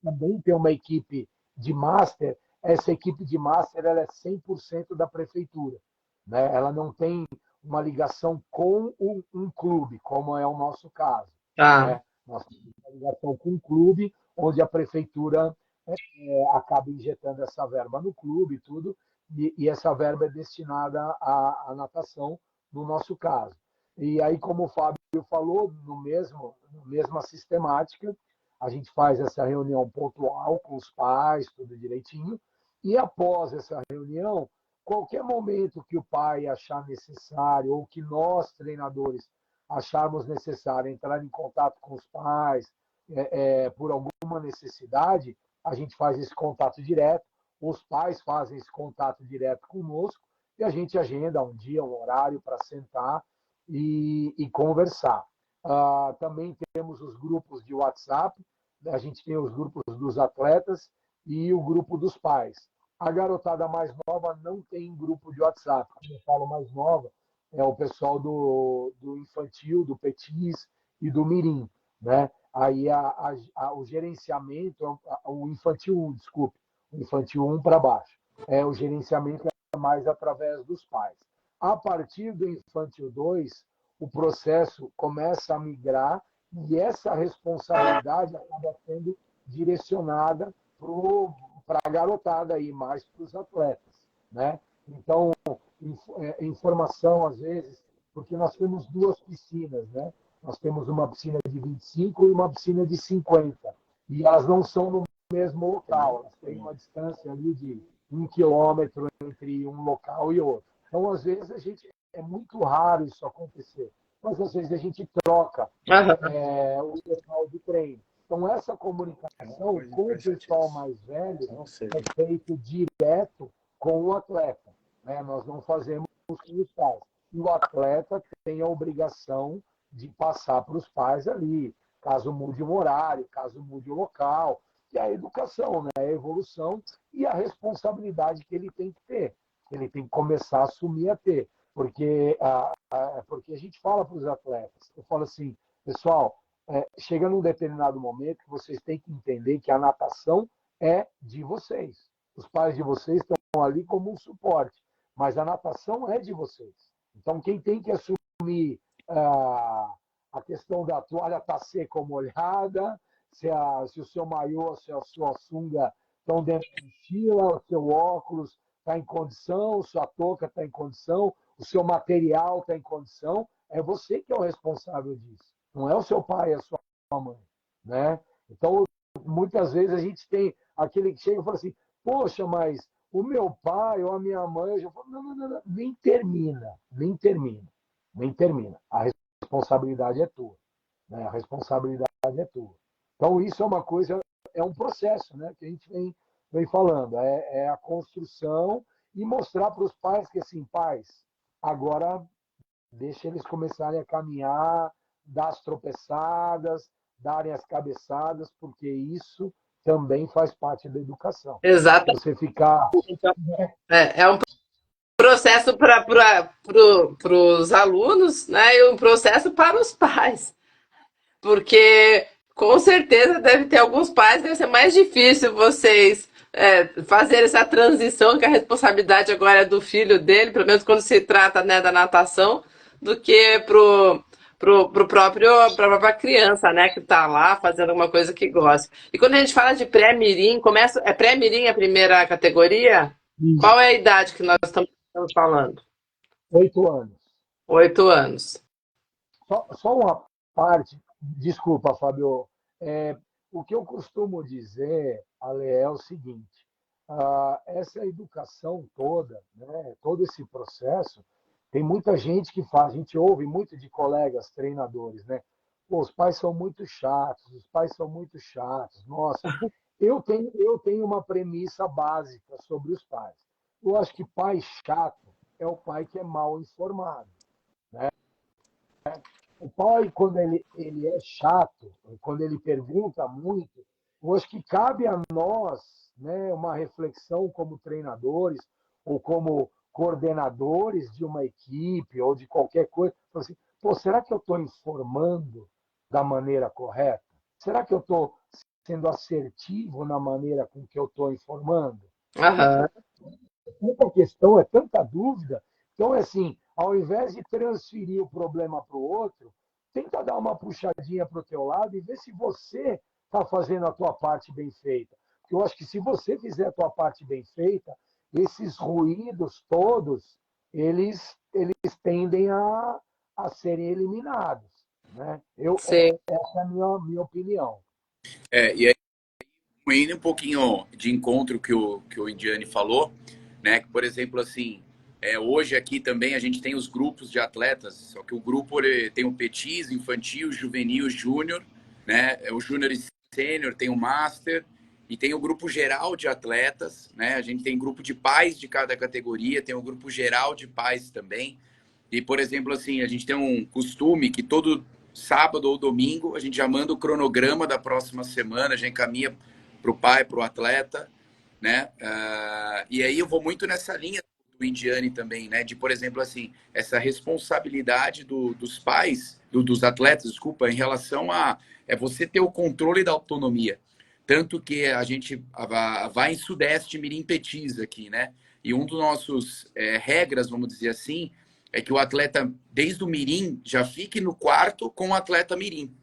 também tem uma equipe de Master. Essa equipe de Master ela é 100% da prefeitura. Né? Ela não tem uma ligação com um clube, como é o nosso caso. tá. Né? Nós temos uma ligação com um clube, onde a prefeitura acaba injetando essa verba no clube e tudo, e essa verba é destinada à natação, no nosso caso. E aí, como o Fábio falou, na mesma sistemática, a gente faz essa reunião pontual com os pais, tudo direitinho, e após essa reunião, qualquer momento que o pai achar necessário, ou que nós, treinadores, acharmos necessário entrar em contato com os pais por alguma necessidade, a gente faz esse contato direto, os pais fazem esse contato direto conosco e a gente agenda um dia, um horário para sentar e conversar. Também temos os grupos de WhatsApp, a gente tem os grupos dos atletas e o grupo dos pais. A garotada mais nova não tem grupo de WhatsApp. Quando eu falo mais nova, é o pessoal do infantil, do petis e do mirim. Né? Aí o gerenciamento, o infantil 1, desculpe, o infantil 1 para baixo. O gerenciamento é mais através dos pais. A partir do infantil 2, o processo começa a migrar e essa responsabilidade acaba sendo direcionada para a garotada aí, mais para os atletas. Né? Então, informação, às vezes, porque nós temos duas piscinas, né? Nós temos uma piscina de 25 e uma piscina de 50. E elas não são no mesmo local, elas têm uma distância ali de 1 quilômetro entre um local e outro. Então, às vezes, é muito raro isso acontecer, mas às vezes a gente troca o local de treino. Então, essa comunicação com o pessoal mais velho é feito direto com o atleta. Né? Nós não fazemos com os pais. E o atleta tem a obrigação de passar para os pais ali, caso mude o horário, caso mude o local, que é a educação, né? A evolução e a responsabilidade que ele tem que ter, que ele tem que começar a assumir a ter. Porque a gente fala para os atletas, eu falo assim, pessoal, chega num determinado momento que vocês têm que entender que a natação é de vocês. Os pais de vocês estão ali como um suporte, mas a natação é de vocês. Então, quem tem que assumir a questão da toalha está seca ou molhada, se o seu maiô, se a sua sunga estão dentro da mochila, o seu óculos está em condição, sua touca está em condição, o seu material está em condição, é você que é o responsável disso. Não é o seu pai, é a sua mãe. Né? Então, muitas vezes a gente tem aquele que chega e fala assim, poxa, mas o meu pai ou a minha mãe, eu já falo, não, nem termina. A responsabilidade é tua. Né? A responsabilidade é tua. Então, isso é uma coisa, é um processo, né, que a gente vem falando, é a construção e mostrar para os pais que, assim, pais, agora deixa eles começarem a caminhar, dar as tropeçadas, darem as cabeçadas, porque isso também faz parte da educação. Exato. Você ficar. É um processo para os alunos, né? E um processo para os pais. Porque com certeza deve ter alguns pais, deve ser mais difícil vocês fazer essa transição, que a responsabilidade agora é do filho dele, pelo menos quando se trata, né, da natação, do que pro pra própria criança, né, que está lá fazendo alguma coisa que gosta. E quando a gente fala de pré-mirim, é pré-mirim a primeira categoria? Qual é a idade que nós estamos falando? 8 anos. 8 anos. Só uma parte, desculpa, Fábio. O que eu costumo dizer, Ale, é o seguinte: essa educação toda, né, todo esse processo, tem muita gente que faz, a gente ouve muito de colegas treinadores, né? Pô, os pais são muito chatos, os pais são muito chatos. Nossa, eu tenho uma premissa básica sobre os pais. Eu acho que pai chato é o pai que é mal informado. O pai, quando ele é chato, quando ele pergunta muito, eu acho que cabe a nós, né, uma reflexão como treinadores ou como coordenadores de uma equipe ou de qualquer coisa. Assim, pô, será que eu estou informando da maneira correta? Será que eu estou sendo assertivo na maneira com que eu estou informando? Aham. Tanta questão, é tanta dúvida. Então, é assim, ao invés de transferir o problema para o outro, tenta dar uma puxadinha para o teu lado e ver se você está fazendo a tua parte bem feita. Porque eu acho que se você fizer a tua parte bem feita, esses ruídos todos, eles tendem a serem eliminados. Né? Sim. Essa é a minha opinião. E aí, indo um pouquinho de encontro que o Indiane falou, né? Que, por exemplo, assim, hoje aqui também a gente tem os grupos de atletas, só que o grupo tem o Petis, infantil, juvenil, júnior, né? O júnior e sênior, tem o master e tem o grupo geral de atletas, né? A gente tem grupo de pais de cada categoria, tem o grupo geral de pais também. E, por exemplo, assim, a gente tem um costume que todo sábado ou domingo a gente já manda o cronograma da próxima semana, já encaminha para o pai, para o atleta, né? E aí eu vou muito nessa linha do Indiane também, né? De, por exemplo, assim, essa responsabilidade dos pais, dos atletas, desculpa, em relação a você ter o controle da autonomia. Tanto que a gente vai em Sudeste Mirim Petis aqui, né? E um dos nossos regras, vamos dizer assim, é que o atleta, desde o Mirim, já fique no quarto com o atleta Mirim,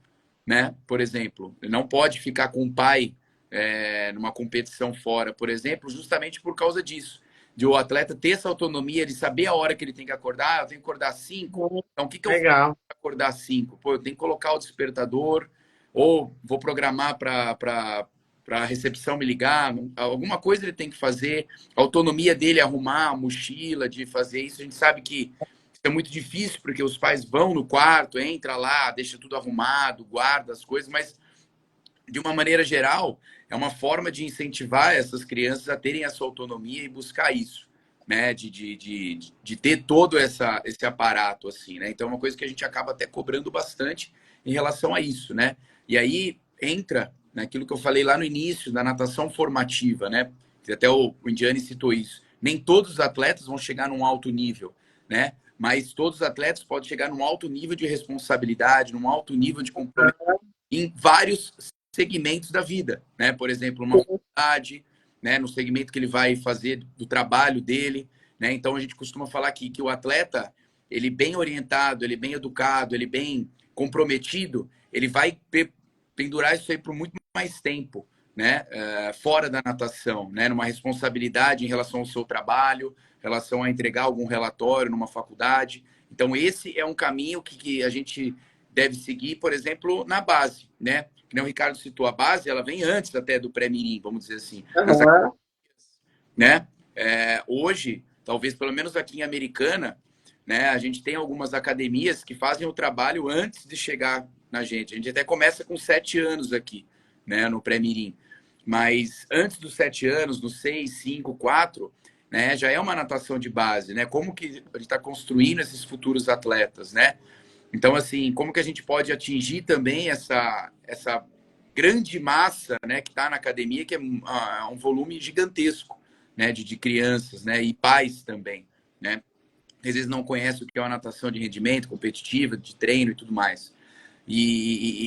né? Por exemplo, ele não pode ficar com o pai numa competição fora, por exemplo, justamente por causa disso. De o atleta ter essa autonomia, de saber a hora que ele tem que acordar, eu tenho que acordar às 5, então o que eu faço Legal. para acordar às 5? Pô, eu tenho que colocar o despertador, ou vou programar para a recepção me ligar, alguma coisa ele tem que fazer, a autonomia dele é arrumar a mochila, de fazer isso, a gente sabe que é muito difícil, porque os pais vão no quarto, entra lá, deixa tudo arrumado, guarda as coisas, mas de uma maneira geral, é uma forma de incentivar essas crianças a terem a sua autonomia e buscar isso, né? De ter todo esse aparato, assim, né? Então, é uma coisa que a gente acaba até cobrando bastante em relação a isso, né? E aí entra naquilo que eu falei lá no início, da natação formativa, né? Até o Indiane citou isso. Nem todos os atletas vão chegar num alto nível, né? Mas todos os atletas podem chegar num alto nível de responsabilidade, num alto nível de comprometimento em vários segmentos da vida, né? Por exemplo, uma faculdade, né? No segmento que ele vai fazer do trabalho dele, né? Então a gente costuma falar que o atleta, ele bem orientado, ele bem educado, ele bem comprometido, ele vai pendurar isso aí por muito mais tempo, né? Fora da natação, né? Numa responsabilidade em relação ao seu trabalho, em relação a entregar algum relatório numa faculdade. Então esse é um caminho que a gente deve seguir, por exemplo, na base, né? Que nem o Ricardo citou, a base, ela vem antes até do pré-mirim, vamos dizer assim. Uhum. Né? Hoje, talvez pelo menos aqui em Americana, né, a gente tem algumas academias que fazem o trabalho antes de chegar na gente. A gente até começa com 7 anos aqui, né, no pré-mirim. Mas antes dos 7 anos, nos 6, 5, 4, né, já é uma natação de base, né? Como que a gente está construindo esses futuros atletas, né? Então, assim, como que a gente pode atingir também essa grande massa, né, que está na academia, que é um volume gigantesco, né, de crianças, né, e pais também, né? Às vezes não conhecem o que é uma natação de rendimento, competitiva, de treino e tudo mais.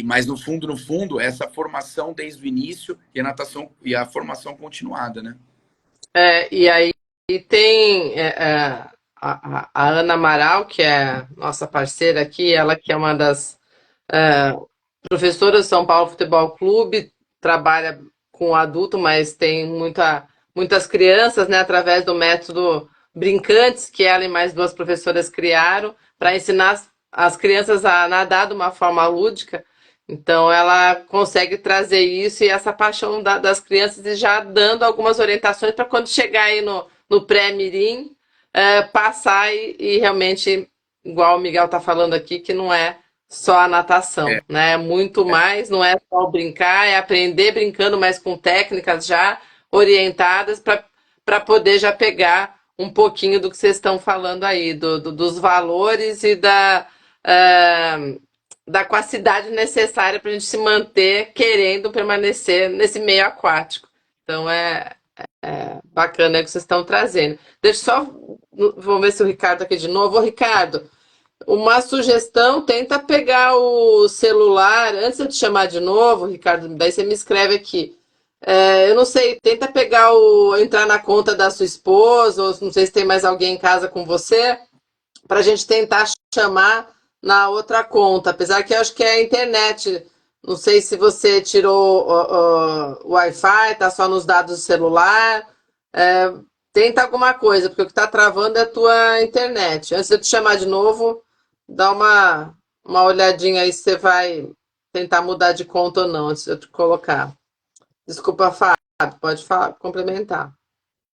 Mas no fundo, essa formação desde o início e a natação e a formação continuada, né? E aí tem a Ana Amaral, que é nossa parceira aqui, ela que é uma das professora do São Paulo Futebol Clube, trabalha com adulto, mas tem muitas crianças, né, através do método Brincantes, que ela e mais duas professoras criaram, para ensinar as crianças a nadar de uma forma lúdica. Então, ela consegue trazer isso e essa paixão das crianças e já dando algumas orientações para quando chegar aí no pré-mirim, passar e realmente, igual o Miguel está falando aqui, que não é só a natação, né? É muito mais, não é só brincar, é aprender brincando, mas com técnicas já orientadas para poder já pegar um pouquinho do que vocês estão falando aí, dos valores e da quantidade necessária para a gente se manter querendo permanecer nesse meio aquático. Então é bacana o que vocês estão trazendo. Deixa só, vamos ver se o Ricardo tá aqui de novo. Ô, Ricardo, uma sugestão, tenta pegar o celular, antes de eu te chamar de novo, Ricardo, daí você me escreve aqui. Eu não sei, tenta entrar na conta da sua esposa, ou não sei se tem mais alguém em casa com você, para a gente tentar chamar na outra conta, apesar que eu acho que é a internet. Não sei se você tirou o Wi-Fi, tá só nos dados do celular. Tenta alguma coisa, porque o que está travando é a tua internet. Antes de eu te chamar de novo, dá uma olhadinha aí se você vai tentar mudar de conta ou não, antes de eu te colocar. Desculpa, Fábio, pode falar, complementar.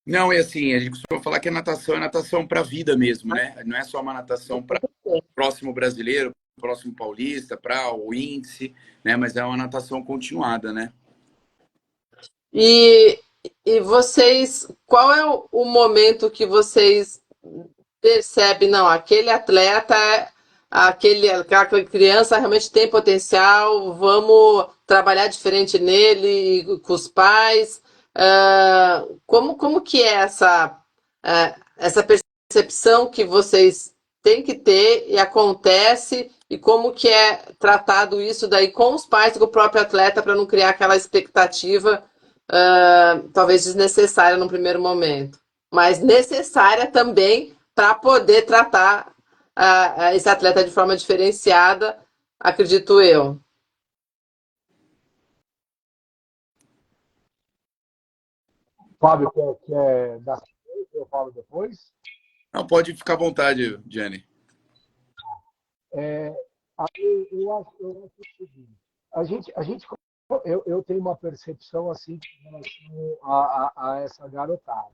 Não, é assim, a gente costuma falar que a natação é natação para a vida mesmo, né? Não é só uma natação para próximo brasileiro, próximo paulista, para o índice, né? Mas é uma natação continuada, né? E, e vocês, qual é o momento que vocês percebem, não, aquele atleta, aquela criança realmente tem potencial, vamos trabalhar diferente nele, com os pais. Como que é essa percepção que vocês têm que ter e acontece, e como que é tratado isso daí com os pais e com o próprio atleta para não criar aquela expectativa talvez desnecessária no primeiro momento, mas necessária também para poder tratar esse atleta de forma diferenciada, acredito eu. Fábio, quer dar sequência? Eu falo depois. Não, pode ficar à vontade, Gianni. Eu acho o seguinte, eu tenho uma percepção assim com relação a essa garotada.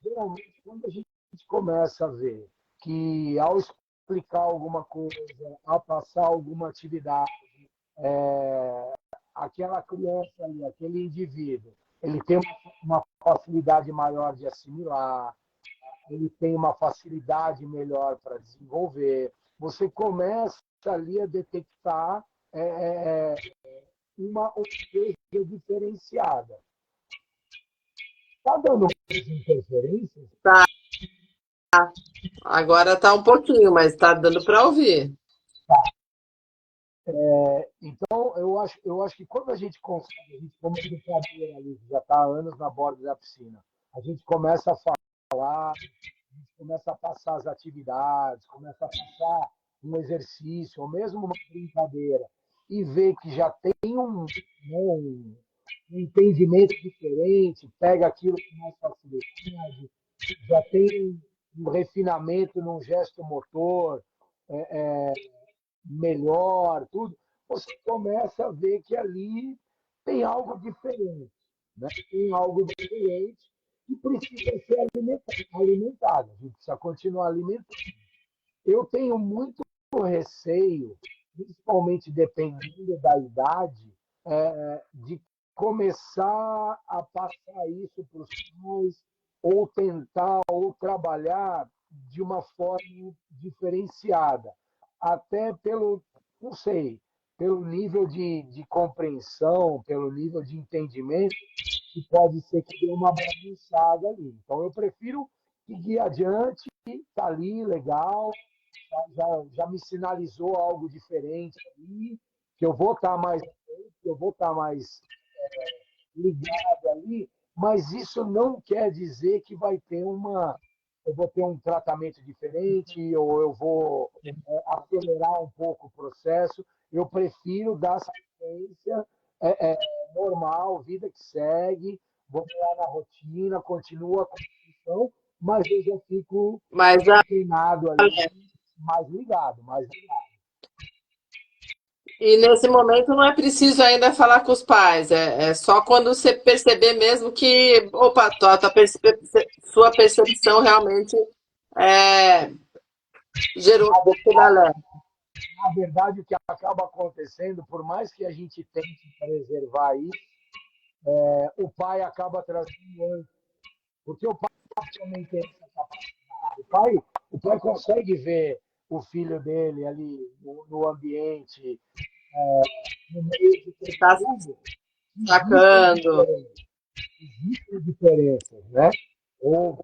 Geralmente, quando a gente começa a ver que ao explicar alguma coisa, ao passar alguma atividade, aquela criança ali, aquele indivíduo, ele tem uma facilidade maior de assimilar, ele tem uma facilidade melhor para desenvolver. Você começa ali a detectar uma coisa diferenciada. Está dando muitas interferências? Tá, agora tá um pouquinho, mas tá dando para ouvir. Então, eu acho que quando a gente consegue, a gente, como educador ali, já está há anos na borda da piscina, a gente começa a falar, a gente começa a passar as atividades, começa a passar um exercício, ou mesmo uma brincadeira, e ver que já tem um entendimento diferente, pega aquilo com mais facilidade, já tem um refinamento num gesto motor, melhor, tudo, você começa a ver que ali tem algo diferente, né? Tem algo diferente que precisa ser alimentado. A gente precisa continuar alimentando. Eu tenho muito receio, principalmente dependendo da idade, de começar a passar isso para os pais ou tentar ou trabalhar de uma forma diferenciada, até pelo, não sei, pelo nível de compreensão, pelo nível de entendimento, que pode ser que dê uma bagunçada ali. Então, eu prefiro seguir adiante, tá ali, legal, já me sinalizou algo diferente ali, que eu vou estar mais, que eu vou estar mais ligado ali, mas isso não quer dizer que vai ter eu vou ter um tratamento diferente ou eu vou acelerar um pouco o processo. Eu prefiro dar sequência normal, vida que segue, vou lá na rotina, continua a construção, mas eu já fico Mas treinado ali, mais ligado, mais ligado. e nesse momento não é preciso ainda falar com os pais, é só quando você perceber mesmo que, opa, sua percepção realmente é, gerou Na esse balé. na verdade, o que acaba acontecendo, por mais que a gente tente preservar isso, o pai acaba trazendo antes, porque o pai também tem essa capacidade. O pai consegue ver o filho dele ali no ambiente, no meio de Está todo mundo. sacando. Existem diferenças, né? Ou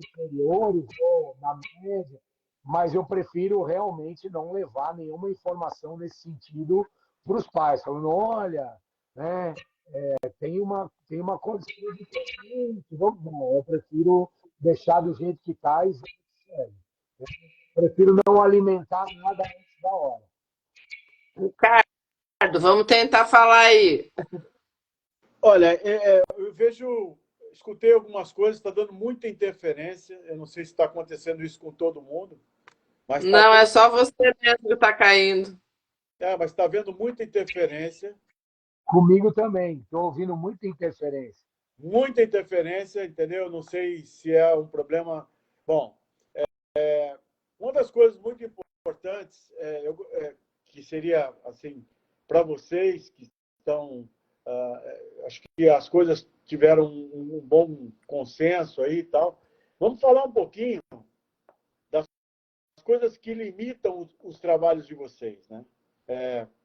superiores, ou na média, mas eu prefiro realmente não levar nenhuma informação nesse sentido para os pais, falando, olha, né, tem uma condição diferente, vamos, não, eu prefiro deixar do jeito que está e ver o que segue. Eu prefiro não alimentar nada antes da hora. Ricardo, vamos tentar falar aí. Olha, eu escutei algumas coisas, está dando muita interferência. Eu não sei se está acontecendo isso com todo mundo, mas está Não, é só você mesmo que está caindo. mas tá havendo muita interferência, Comigo também, estou ouvindo muita interferência, entendeu? Não sei se é um problema. Bom, uma das coisas muito importantes que seria assim para vocês que estão, acho que as coisas tiveram um bom consenso aí e tal. Vamos falar um pouquinho das coisas que limitam os trabalhos de vocês, né?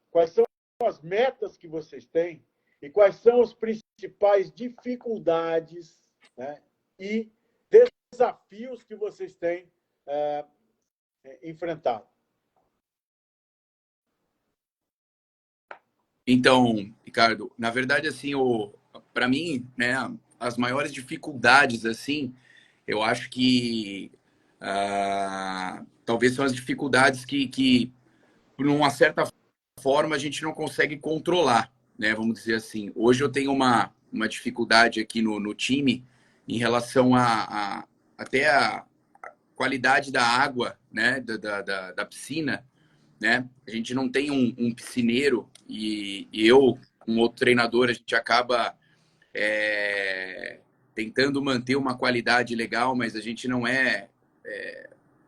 Quais são as metas que vocês têm e quais são as principais dificuldades, né, e desafios que vocês têm enfrentado. Então, Ricardo, na verdade, assim, para mim, né, as maiores dificuldades, assim, eu acho que talvez são as dificuldades que, por uma certa forma, a gente não consegue controlar, né? Vamos dizer assim. Hoje eu tenho uma dificuldade aqui no time em relação até a qualidade da água, né? Da piscina, né? A gente não tem um piscineiro e eu, um outro treinador, a gente acaba tentando manter uma qualidade legal, mas a gente não é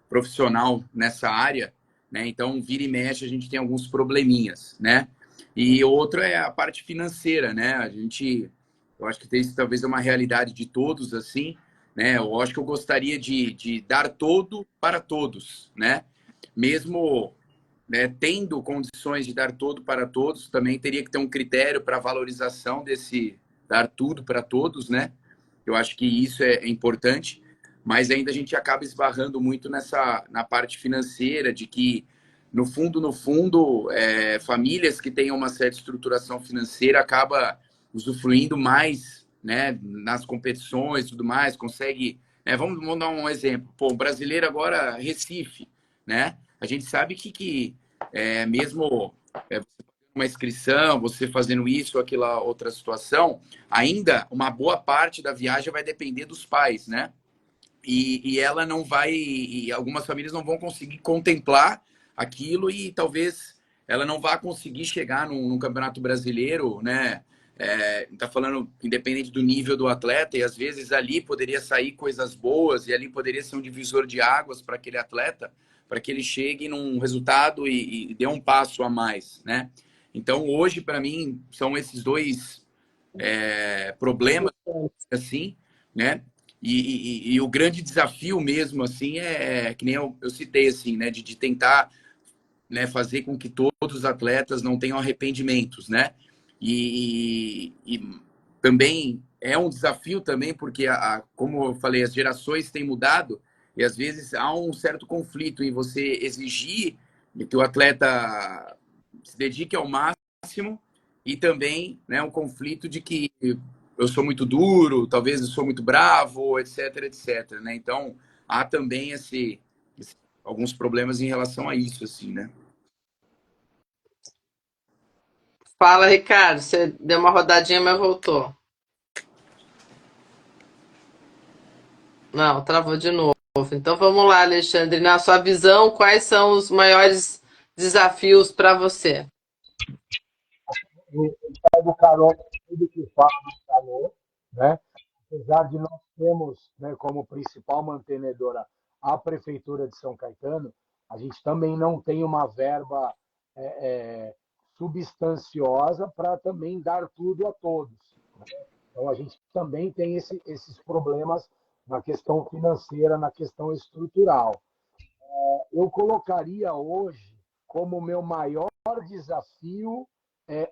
profissional nessa área, né? Então, vira e mexe, a gente tem alguns probleminhas, né? E outro é a parte financeira, né? Eu acho que isso talvez é uma realidade de todos, assim, né? Eu acho que eu gostaria de dar todo para todos, né? Mesmo, né, tendo condições de dar todo para todos, também teria que ter um critério para valorização desse dar tudo para todos, né? Eu acho que isso é importante, mas ainda a gente acaba esbarrando muito na parte financeira, de que, no fundo, famílias que têm uma certa estruturação financeira acaba usufruindo mais, né, nas competições e tudo mais, consegue... Né, vamos dar um exemplo. Pô, o brasileiro agora, Recife, né? A gente sabe que mesmo uma inscrição, você fazendo isso ou aquela outra situação, ainda uma boa parte da viagem vai depender dos pais, né? E ela não vai, e algumas famílias não vão conseguir contemplar aquilo e talvez ela não vá conseguir chegar no Campeonato Brasileiro, né? Tá falando independente do nível do atleta, e às vezes ali poderia sair coisas boas, e ali poderia ser um divisor de águas para aquele atleta, para que ele chegue num resultado e dê um passo a mais, né? Então, hoje, para mim, são esses dois problemas, assim, né? E o grande desafio mesmo, assim, que nem eu citei, assim, né? De tentar, né, fazer com que todos os atletas não tenham arrependimentos, né? E também é um desafio também, porque, como eu falei, as gerações têm mudado e às vezes há um certo conflito em você exigir que o atleta se dedique ao máximo e também, né, um conflito de que eu sou muito duro, talvez eu sou muito bravo, etc, etc, né? Então, há também alguns problemas em relação a isso, assim, né? Fala, Ricardo. Você deu uma rodadinha, mas voltou. Não, travou de novo. Então vamos lá, Alexandre. Na sua visão, quais são os maiores desafios para você? Pego carona tudo que o Fábio falou, né? Apesar de nós termos, né, como principal mantenedora a Prefeitura de São Caetano, a gente também não tem uma verba é, é, substanciosa para também dar tudo a todos. Né? Então, a gente também tem esses problemas na questão financeira, na questão estrutural. Eu colocaria hoje como meu maior desafio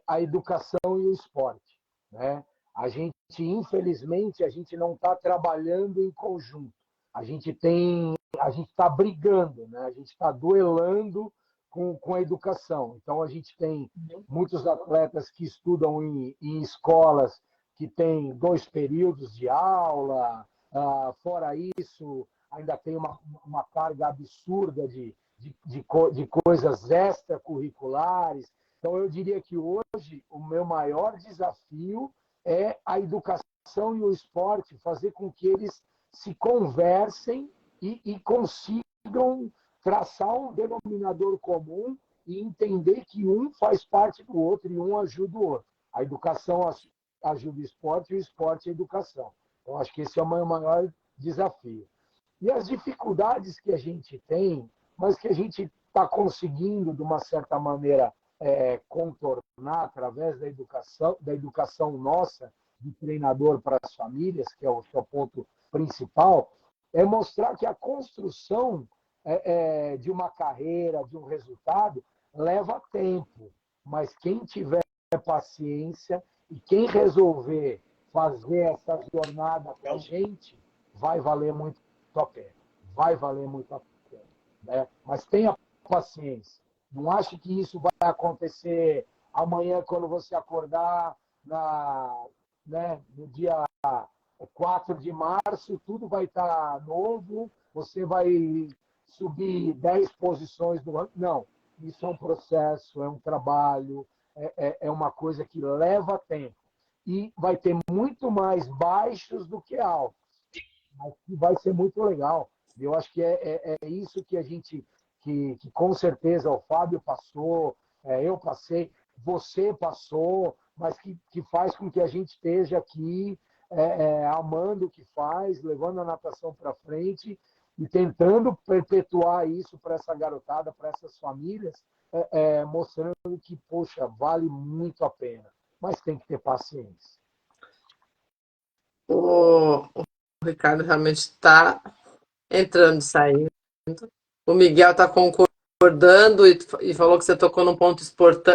a educação e o esporte, né? A gente, infelizmente, a gente não está trabalhando em conjunto. A gente está brigando, né? A gente está duelando com a educação. Então, a gente tem muitos atletas que estudam em escolas que têm 2 períodos de aula. Fora isso, ainda tem uma carga absurda de coisas extracurriculares. Então, eu diria que hoje o meu maior desafio é a educação e o esporte, fazer com que eles se conversem e consigam traçar um denominador comum e entender que um faz parte do outro e um ajuda o outro. A educação ajuda o esporte e o esporte a educação. Então, acho que esse é o meu maior desafio. E as dificuldades que a gente tem, mas que a gente está conseguindo, de uma certa maneira, contornar através da educação nossa, de treinador para as famílias, que é o ponto principal, é mostrar que a construção de uma carreira, de um resultado, leva tempo. Mas quem tiver paciência e quem resolver fazer essa jornada com a gente, vai valer muito a pena. Vai valer muito a pena. Né? Mas tenha paciência. Não ache que isso vai acontecer amanhã, quando você acordar no dia 4 de março, tudo vai estar novo, você vai subir 10 posições do ano. Não, isso é um processo, é um trabalho, é uma coisa que leva tempo. E vai ter muito mais baixos do que altos, mas que vai ser muito legal. Eu acho que é isso que a gente, que com certeza o Fábio passou, eu passei, você passou, mas que faz com que a gente esteja aqui amando o que faz, levando a natação para frente e tentando perpetuar isso para essa garotada, para essas famílias, mostrando que, poxa, vale muito a pena, mas tem que ter paciência. O Ricardo realmente está entrando e saindo. O Miguel está concordando e falou que você tocou num ponto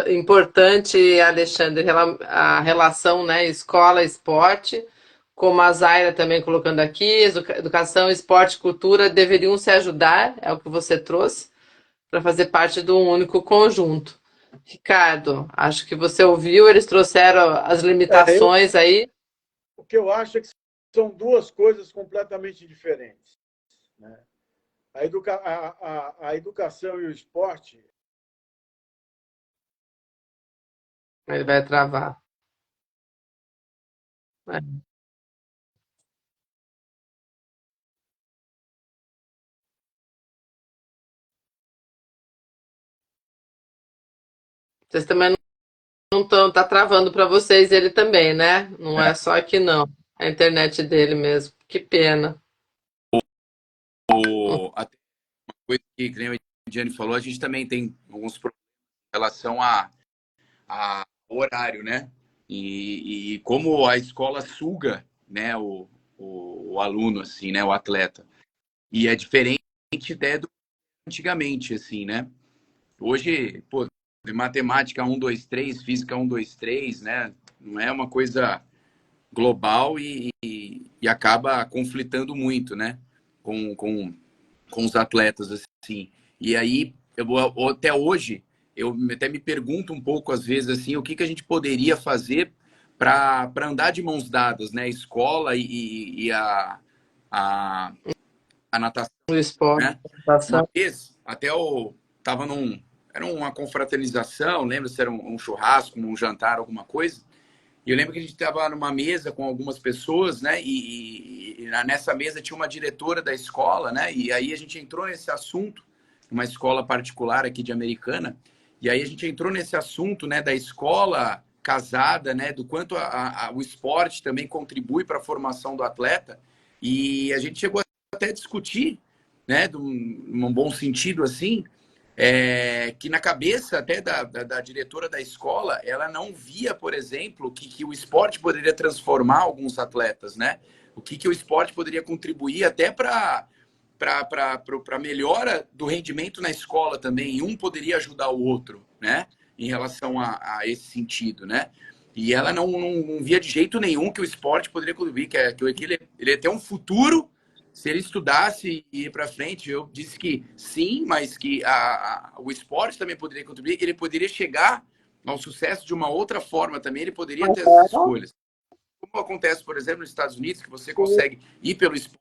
importante, Alexandre, a relação, né, escola-esporte, como a Zaira também colocando aqui, educação, esporte e cultura deveriam se ajudar, é o que você trouxe, para fazer parte de um único conjunto. Ricardo, acho que você ouviu, eles trouxeram as limitações aí. O que eu acho é que são duas coisas completamente diferentes. Né? A educação e o esporte. Ele vai travar. É. Vocês também não estão, tá travando para vocês ele também, né? Não é só aqui não. É a internet dele mesmo. Que pena. Até uma coisa que nem a Diane falou, a gente também tem alguns problemas em relação o horário, né? E como a escola suga, né, o aluno, assim, né, o atleta. E é diferente até do antigamente, assim, né? Hoje, pô, matemática 1, 2, 3, física 1, 2, 3, né? Não é uma coisa global e acaba conflitando muito, né? Com os atletas, assim. E aí, até hoje, eu até me pergunto um pouco, às vezes, assim, o que, que a gente poderia fazer para andar de mãos dadas, né? Escola e a, a natação, O esporte, né? a Uma natação. vez, até eu tava era uma confraternização, lembra se era um churrasco, um jantar, alguma coisa. E eu lembro que a gente estava numa mesa com algumas pessoas, né? E nessa mesa tinha uma diretora da escola, né? E aí a gente entrou nesse assunto, uma escola particular aqui de Americana. E aí a gente entrou nesse assunto, né? Da escola casada, né? Do quanto o esporte também contribui para a formação do atleta. E a gente chegou até a discutir, né? Num bom sentido assim, que na cabeça até da diretora da escola, ela não via, por exemplo, que o esporte poderia transformar alguns atletas, né? O que o esporte poderia contribuir até para a melhora do rendimento na escola também. E um poderia ajudar o outro, né? Em relação a esse sentido, né? E ela não via de jeito nenhum que o esporte poderia contribuir, que ele ia ter um futuro se ele estudasse e ir para frente. Eu disse que sim, mas que o esporte também poderia contribuir, que ele poderia chegar ao sucesso de uma outra forma também, ele poderia ter essas escolhas. Como acontece, por exemplo, nos Estados Unidos, que você consegue ir pelo esporte,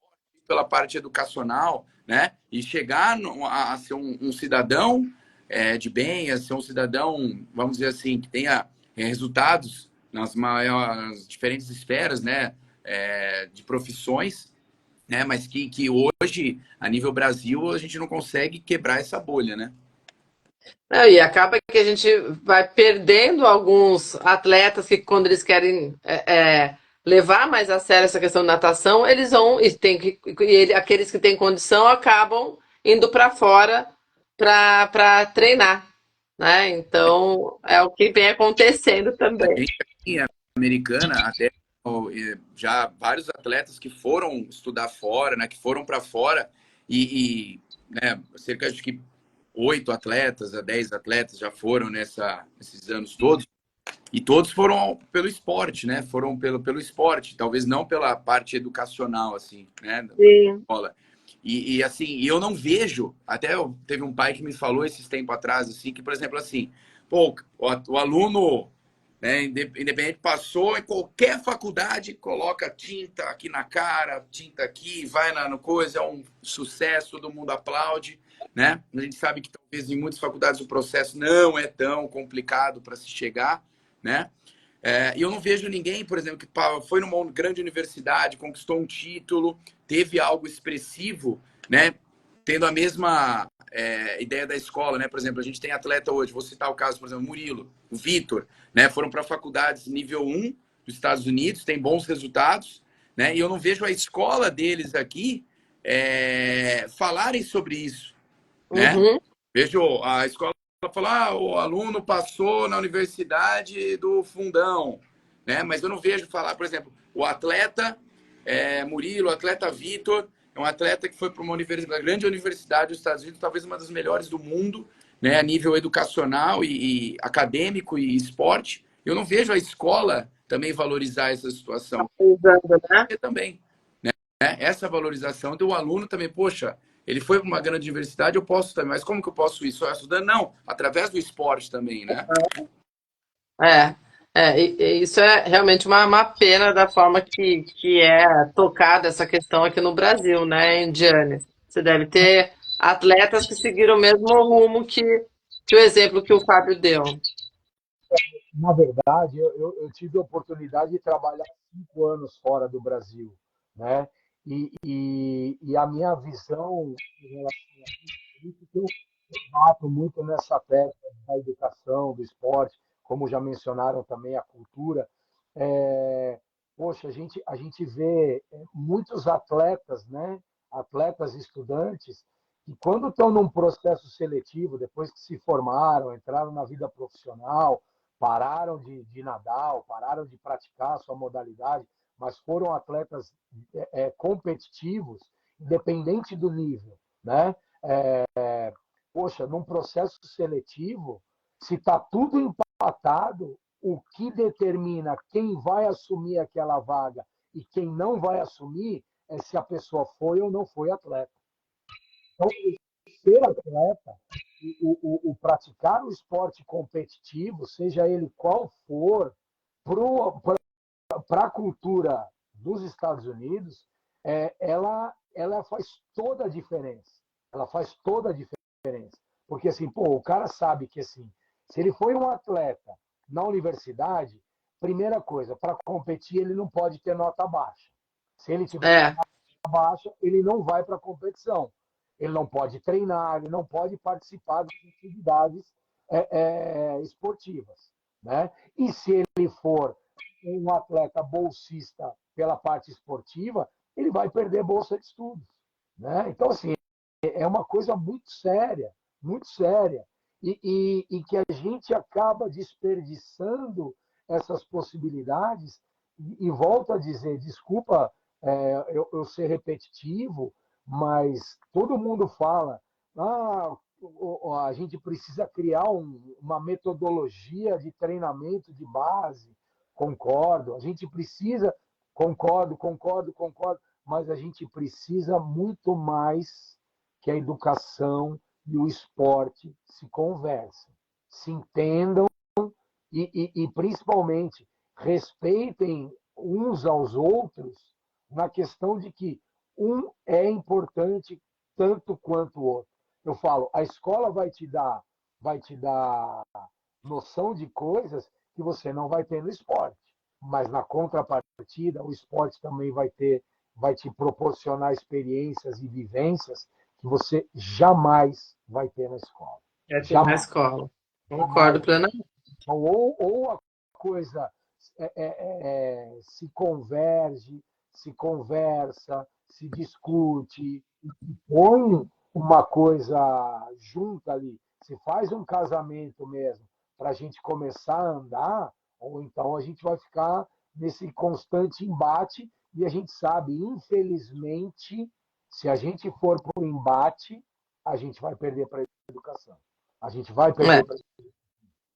pela parte educacional, né? E chegar a ser um cidadão de bem, a ser um cidadão, vamos dizer assim, que tenha resultados nas diferentes esferas, né? De profissões, né? Mas que hoje, a nível Brasil, a gente não consegue quebrar essa bolha, né? Não, e acaba que a gente vai perdendo alguns atletas que, quando eles querem levar mais a sério essa questão de natação, eles vão aqueles que têm condição acabam indo para fora para treinar, né? Então é o que vem acontecendo A também. gente aqui, Americana, até já vários atletas que foram estudar fora, né? Que foram para fora né, cerca de que 8 atletas a 10 atletas já foram nesses anos todos. E todos foram pelo esporte, né? Foram pelo esporte, talvez não pela parte educacional, assim, né? Da Sim. escola. Assim, eu não vejo. Até teve um pai que me falou esses tempos atrás, assim, que, por exemplo, assim, pô, o aluno, né, independente, passou em qualquer faculdade, coloca tinta aqui na cara, tinta aqui, vai no coisa, é um sucesso, todo mundo aplaude, né? A gente sabe que talvez em muitas faculdades o processo não é tão complicado para se chegar, né? E eu não vejo ninguém, por exemplo, que foi numa grande universidade, conquistou um título, teve algo expressivo, né? Tendo a mesma ideia da escola, né? Por exemplo, a gente tem atleta hoje, vou citar o caso, por exemplo, Murilo, o Vitor, né? Foram para faculdades nível 1 dos Estados Unidos, tem bons resultados, né? E eu não vejo a escola deles aqui falarem sobre isso, né? Uhum. Vejo a escola falar, o aluno passou na universidade do Fundão, né? Mas eu não vejo falar, por exemplo, o atleta Murilo, o atleta Vitor, é um atleta que foi para uma grande universidade dos Estados Unidos, talvez uma das melhores do mundo, né? A nível educacional e acadêmico e esporte. Eu não vejo a escola também valorizar essa situação. Usando, né? E também, né? Essa valorização do aluno também, poxa, ele foi para uma grande universidade, eu posso também, mas como que eu posso isso? Só estudando? Não, através do esporte também, né? É, e isso é realmente uma pena da forma que é tocada essa questão aqui no Brasil, né, Indiane? Você deve ter atletas que seguiram o mesmo rumo que o exemplo que o Fábio deu. Na verdade, eu tive a oportunidade de trabalhar 5 anos fora do Brasil, né? E a minha visão em relação a isso, que eu bato muito nessa tecla da educação, do esporte, como já mencionaram também a cultura. É, poxa, a gente vê muitos atletas, né? Atletas estudantes, que quando estão num processo seletivo, depois que se formaram, entraram na vida profissional, pararam de nadar, pararam de praticar a sua modalidade, mas foram atletas competitivos, independente do nível, né? Poxa, num processo seletivo, se está tudo empatado, o que determina quem vai assumir aquela vaga e quem não vai assumir é se a pessoa foi ou não foi atleta. Então, ser atleta, o praticar o esporte competitivo, seja ele qual for, para a cultura dos Estados Unidos, ela faz toda a diferença. Ela faz toda a diferença. Porque, assim, pô, o cara sabe que, assim, se ele foi um atleta na universidade, primeira coisa, para competir, ele não pode ter nota baixa. Se ele tiver nota baixa, ele não vai para a competição. Ele não pode treinar, ele não pode participar das atividades esportivas, né? E se ele for um atleta bolsista pela parte esportiva, ele vai perder bolsa de estudos, né? Então, assim, é uma coisa muito séria, e que a gente acaba desperdiçando essas possibilidades. E volto a dizer, desculpa eu ser repetitivo, mas todo mundo fala, a gente precisa criar uma metodologia de treinamento de base. Concordo, a gente precisa, concordo, mas a gente precisa muito mais que a educação e o esporte se conversem, se entendam e principalmente respeitem uns aos outros na questão de que um é importante tanto quanto o outro. Eu falo, a escola vai te dar noção de coisas que você não vai ter no esporte, mas na contrapartida o esporte também vai te proporcionar experiências e vivências que você jamais vai ter na escola. Na escola. Concordo plenamente. Então, ou a coisa se converge, se conversa, se discute, põe uma coisa junta ali, se faz um casamento mesmo, para a gente começar a andar, ou então a gente vai ficar nesse constante embate, e a gente sabe, infelizmente, se a gente for para o embate, a gente vai perder para a educação. A gente vai perder para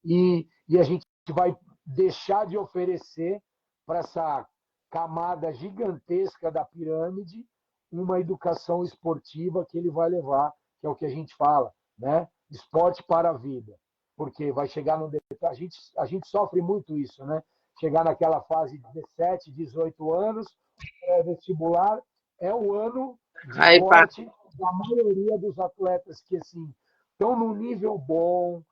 e a gente vai deixar de oferecer para essa camada gigantesca da pirâmide uma educação esportiva que ele vai levar, que é o que a gente fala, né? Esporte para a vida. Porque vai chegar no a gente sofre muito isso, né? Chegar naquela fase de 17, 18 anos, vestibular, é o ano de corte da maioria dos atletas que assim estão num nível bom,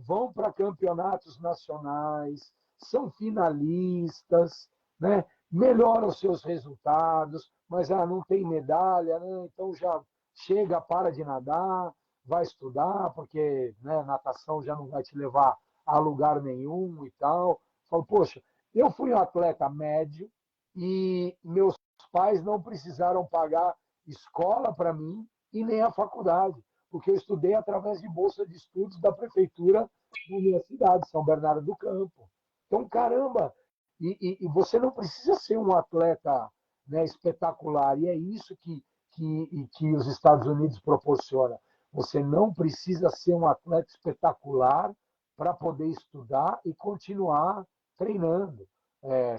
vão para campeonatos nacionais, são finalistas, né? Melhoram seus resultados, mas não tem medalha, né? Então já chega, para de nadar, vai estudar, porque né, natação já não vai te levar a lugar nenhum e tal. Falo, poxa, eu fui um atleta médio e meus pais não precisaram pagar escola para mim e nem a faculdade, porque eu estudei através de bolsa de estudos da prefeitura da minha cidade, São Bernardo do Campo. Então, caramba, e você não precisa ser um atleta, né, espetacular, e é isso que os Estados Unidos proporciona. Você não precisa ser um atleta espetacular para poder estudar e continuar treinando,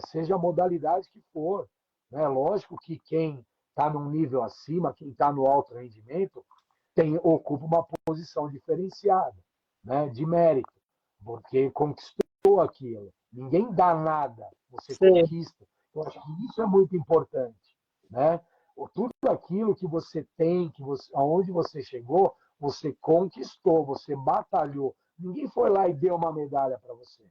seja a modalidade que for. Né? Lógico que quem está num nível acima, quem está no alto rendimento, ocupa uma posição diferenciada, né, de mérito, porque conquistou aquilo. Ninguém dá nada, você conquista. Eu acho que isso é muito importante, né? Tudo aquilo que você tem, aonde você chegou, você conquistou, você batalhou. Ninguém foi lá e deu uma medalha para você.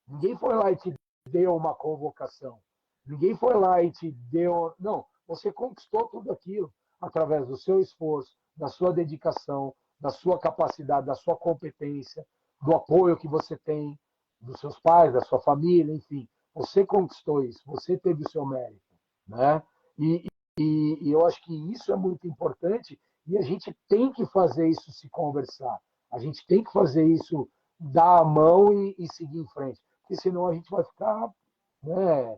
Ninguém foi lá e te deu uma convocação. Ninguém foi lá e te deu. Não, você conquistou tudo aquilo através do seu esforço, da sua dedicação, da sua capacidade, da sua competência, do apoio que você tem dos seus pais, da sua família, enfim. Você conquistou isso, você teve o seu mérito, né? E eu acho que isso é muito importante e a gente tem que fazer isso se conversar. A gente tem que fazer isso dar a mão e seguir em frente. Porque senão a gente vai ficar, né,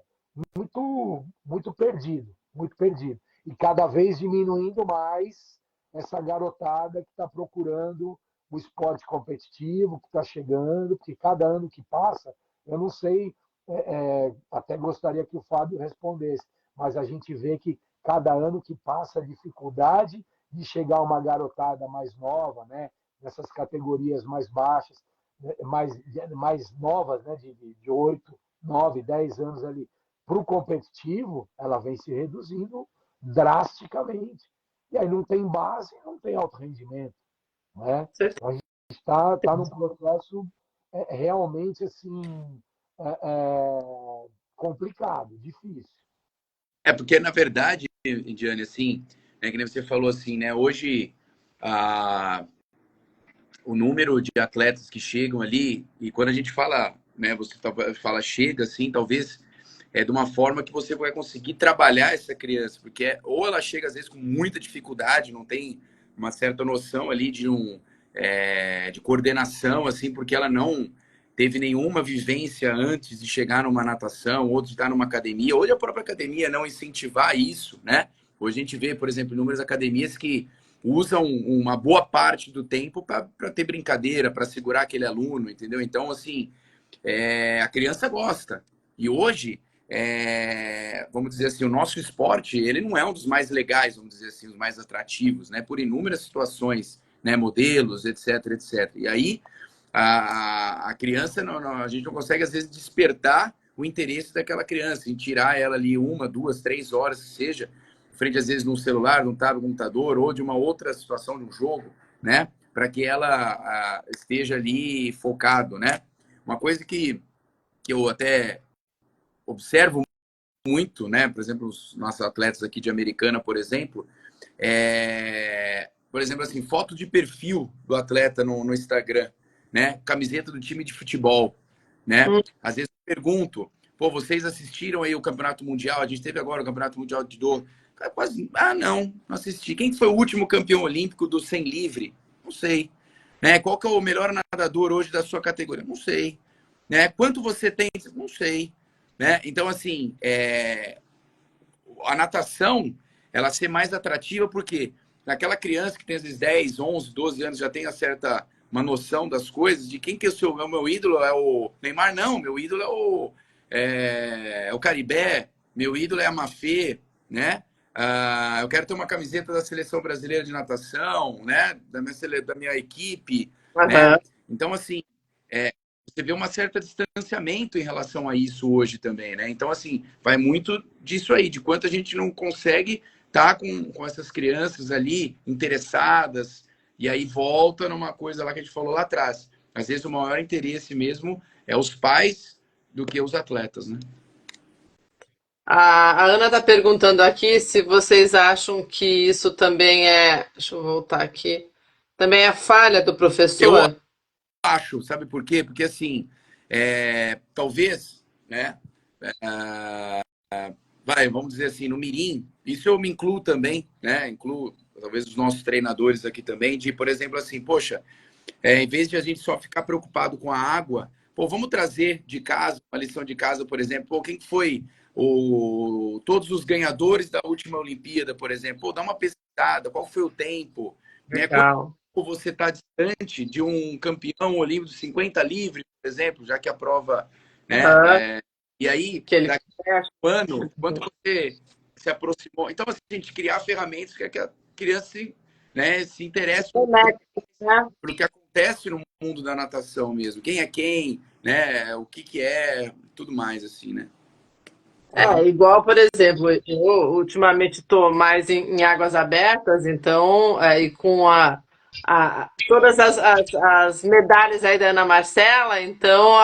muito perdido, muito perdido. E cada vez diminuindo mais essa garotada que está procurando o esporte competitivo, que está chegando, porque cada ano que passa, eu não sei, até gostaria que o Fábio respondesse, mas a gente vê que cada ano que passa a dificuldade de chegar uma garotada mais nova, né, nessas categorias mais baixas, né, mais novas, né, de 8, 9, 10 anos ali, para o competitivo, ela vem se reduzindo drasticamente. E aí não tem base, não tem alto rendimento. Né? Então a gente está num processo realmente assim, é, é, complicado, difícil. Porque, na verdade, Indiane, assim, né, que nem você falou assim, né? Hoje, a, o número de atletas que chegam ali, e quando a gente fala, né, você fala chega, assim, talvez é de uma forma que você vai conseguir trabalhar essa criança, porque ou ela chega às vezes com muita dificuldade, não tem uma certa noção ali de coordenação, assim, porque ela não teve nenhuma vivência antes de chegar numa natação, ou de estar numa academia, ou de a própria academia não incentivar isso, né? Hoje a gente vê, por exemplo, inúmeras academias que usam uma boa parte do tempo para ter brincadeira, para segurar aquele aluno, entendeu? Então, assim, a criança gosta. E hoje, vamos dizer assim, o nosso esporte, ele não é um dos mais legais, vamos dizer assim, os mais atrativos, né? Por inúmeras situações, né? Modelos, etc, etc. E aí, a criança, a gente não consegue, às vezes, despertar o interesse daquela criança, em tirar ela ali 1, 2, 3 horas, que seja, frente, às vezes, num celular, num tablet, num computador, ou de uma outra situação de um jogo, né? Para que ela esteja ali focado, né? Uma coisa que eu até observo muito, né? Por exemplo, os nossos atletas aqui de Americana, por exemplo, por exemplo, assim, foto de perfil do atleta no Instagram, né? Camiseta do time de futebol, né? Às vezes eu pergunto, pô, vocês assistiram aí o Campeonato Mundial? A gente teve agora o Campeonato Mundial de Judô. Quase, não assisti. Quem foi o último campeão olímpico do 100 livre? Não sei. Né? Qual que é o melhor nadador hoje da sua categoria? Não sei. Né? Quanto você tem? Não sei. Né? Então, assim, a natação, ela ser mais atrativa, porque naquela criança que tem às vezes 10, 11, 12 anos, já tem uma noção das coisas, de quem que o meu ídolo é o Neymar? Não, meu ídolo é o Caribé, meu ídolo é a Mafê, né? Eu quero ter uma camiseta da seleção brasileira de natação, né? Da minha equipe, né? Aham. Então, assim, você vê uma certa distanciamento em relação a isso hoje também, né? Então, assim, vai muito disso aí, de quanto a gente não consegue estar com essas crianças ali interessadas, e aí volta numa coisa lá que a gente falou lá atrás. Às vezes o maior interesse mesmo é os pais do que os atletas, né? A Ana está perguntando aqui se vocês acham que isso também é. Deixa eu voltar aqui. Também é falha do Eu professor? acho, sabe por quê? Porque assim, talvez, né? Vamos dizer assim, no Mirim, isso eu me incluo também, né? Incluo talvez os nossos treinadores aqui também, de, por exemplo, assim, poxa, em vez de a gente só ficar preocupado com a água, pô, vamos trazer de casa, uma lição de casa, por exemplo, pô, quem foi todos os ganhadores da última Olimpíada, por exemplo, pô, dá uma pesquisada, qual foi o tempo, né? Quanto Legal. tempo você está distante de um campeão olímpico de 50 livre, por exemplo, já que a prova, né? Aham. E aí, Que ele daqui a um ano, quanto você se aproximou. Então, assim, a gente criar ferramentas que a criança se interesse um pouco conecta, né? pelo que acontece no mundo da natação mesmo. Quem é quem, né? O que é, tudo mais, assim, né? Igual, por exemplo, eu ultimamente estou mais em águas abertas, então, e com todas as medalhas aí da Ana Marcela, então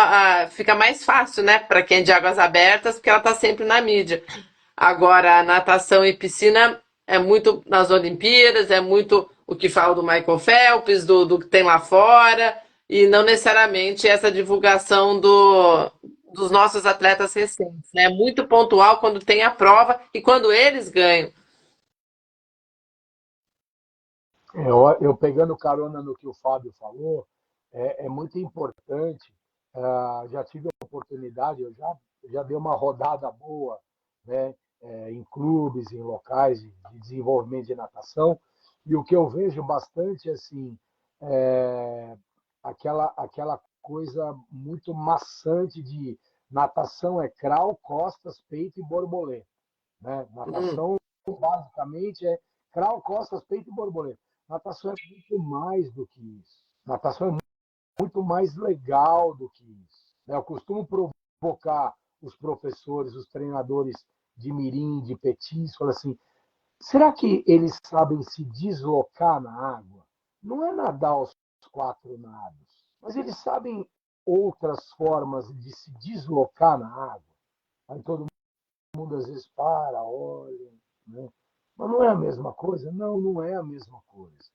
fica mais fácil, né, para quem é de águas abertas, porque ela está sempre na mídia. Agora, natação e piscina é muito nas Olimpíadas, é muito o que fala do Michael Phelps, do que tem lá fora, e não necessariamente essa divulgação dos nossos atletas recentes, né? Muito pontual quando tem a prova e quando eles ganham. Eu pegando carona no que o Fábio falou, é muito importante. Já tive a oportunidade, já dei uma rodada boa, né, em clubes, em locais de desenvolvimento de natação, e o que eu vejo bastante assim, é aquela coisa muito maçante de natação é crawl, costas, peito e borboleta, né? Hum, Natação basicamente é crawl, costas, peito e borboleta. Natação é muito mais do que isso. Natação é muito mais legal do que isso, né? Eu costumo provocar os professores, os treinadores de mirim, de petis, falar assim: será que eles sabem se deslocar na água? Não é nadar os quatro nados, mas eles sabem outras formas de se deslocar na água. Aí todo mundo às vezes para, olha, né? Mas não é a mesma coisa? Não, não é a mesma coisa.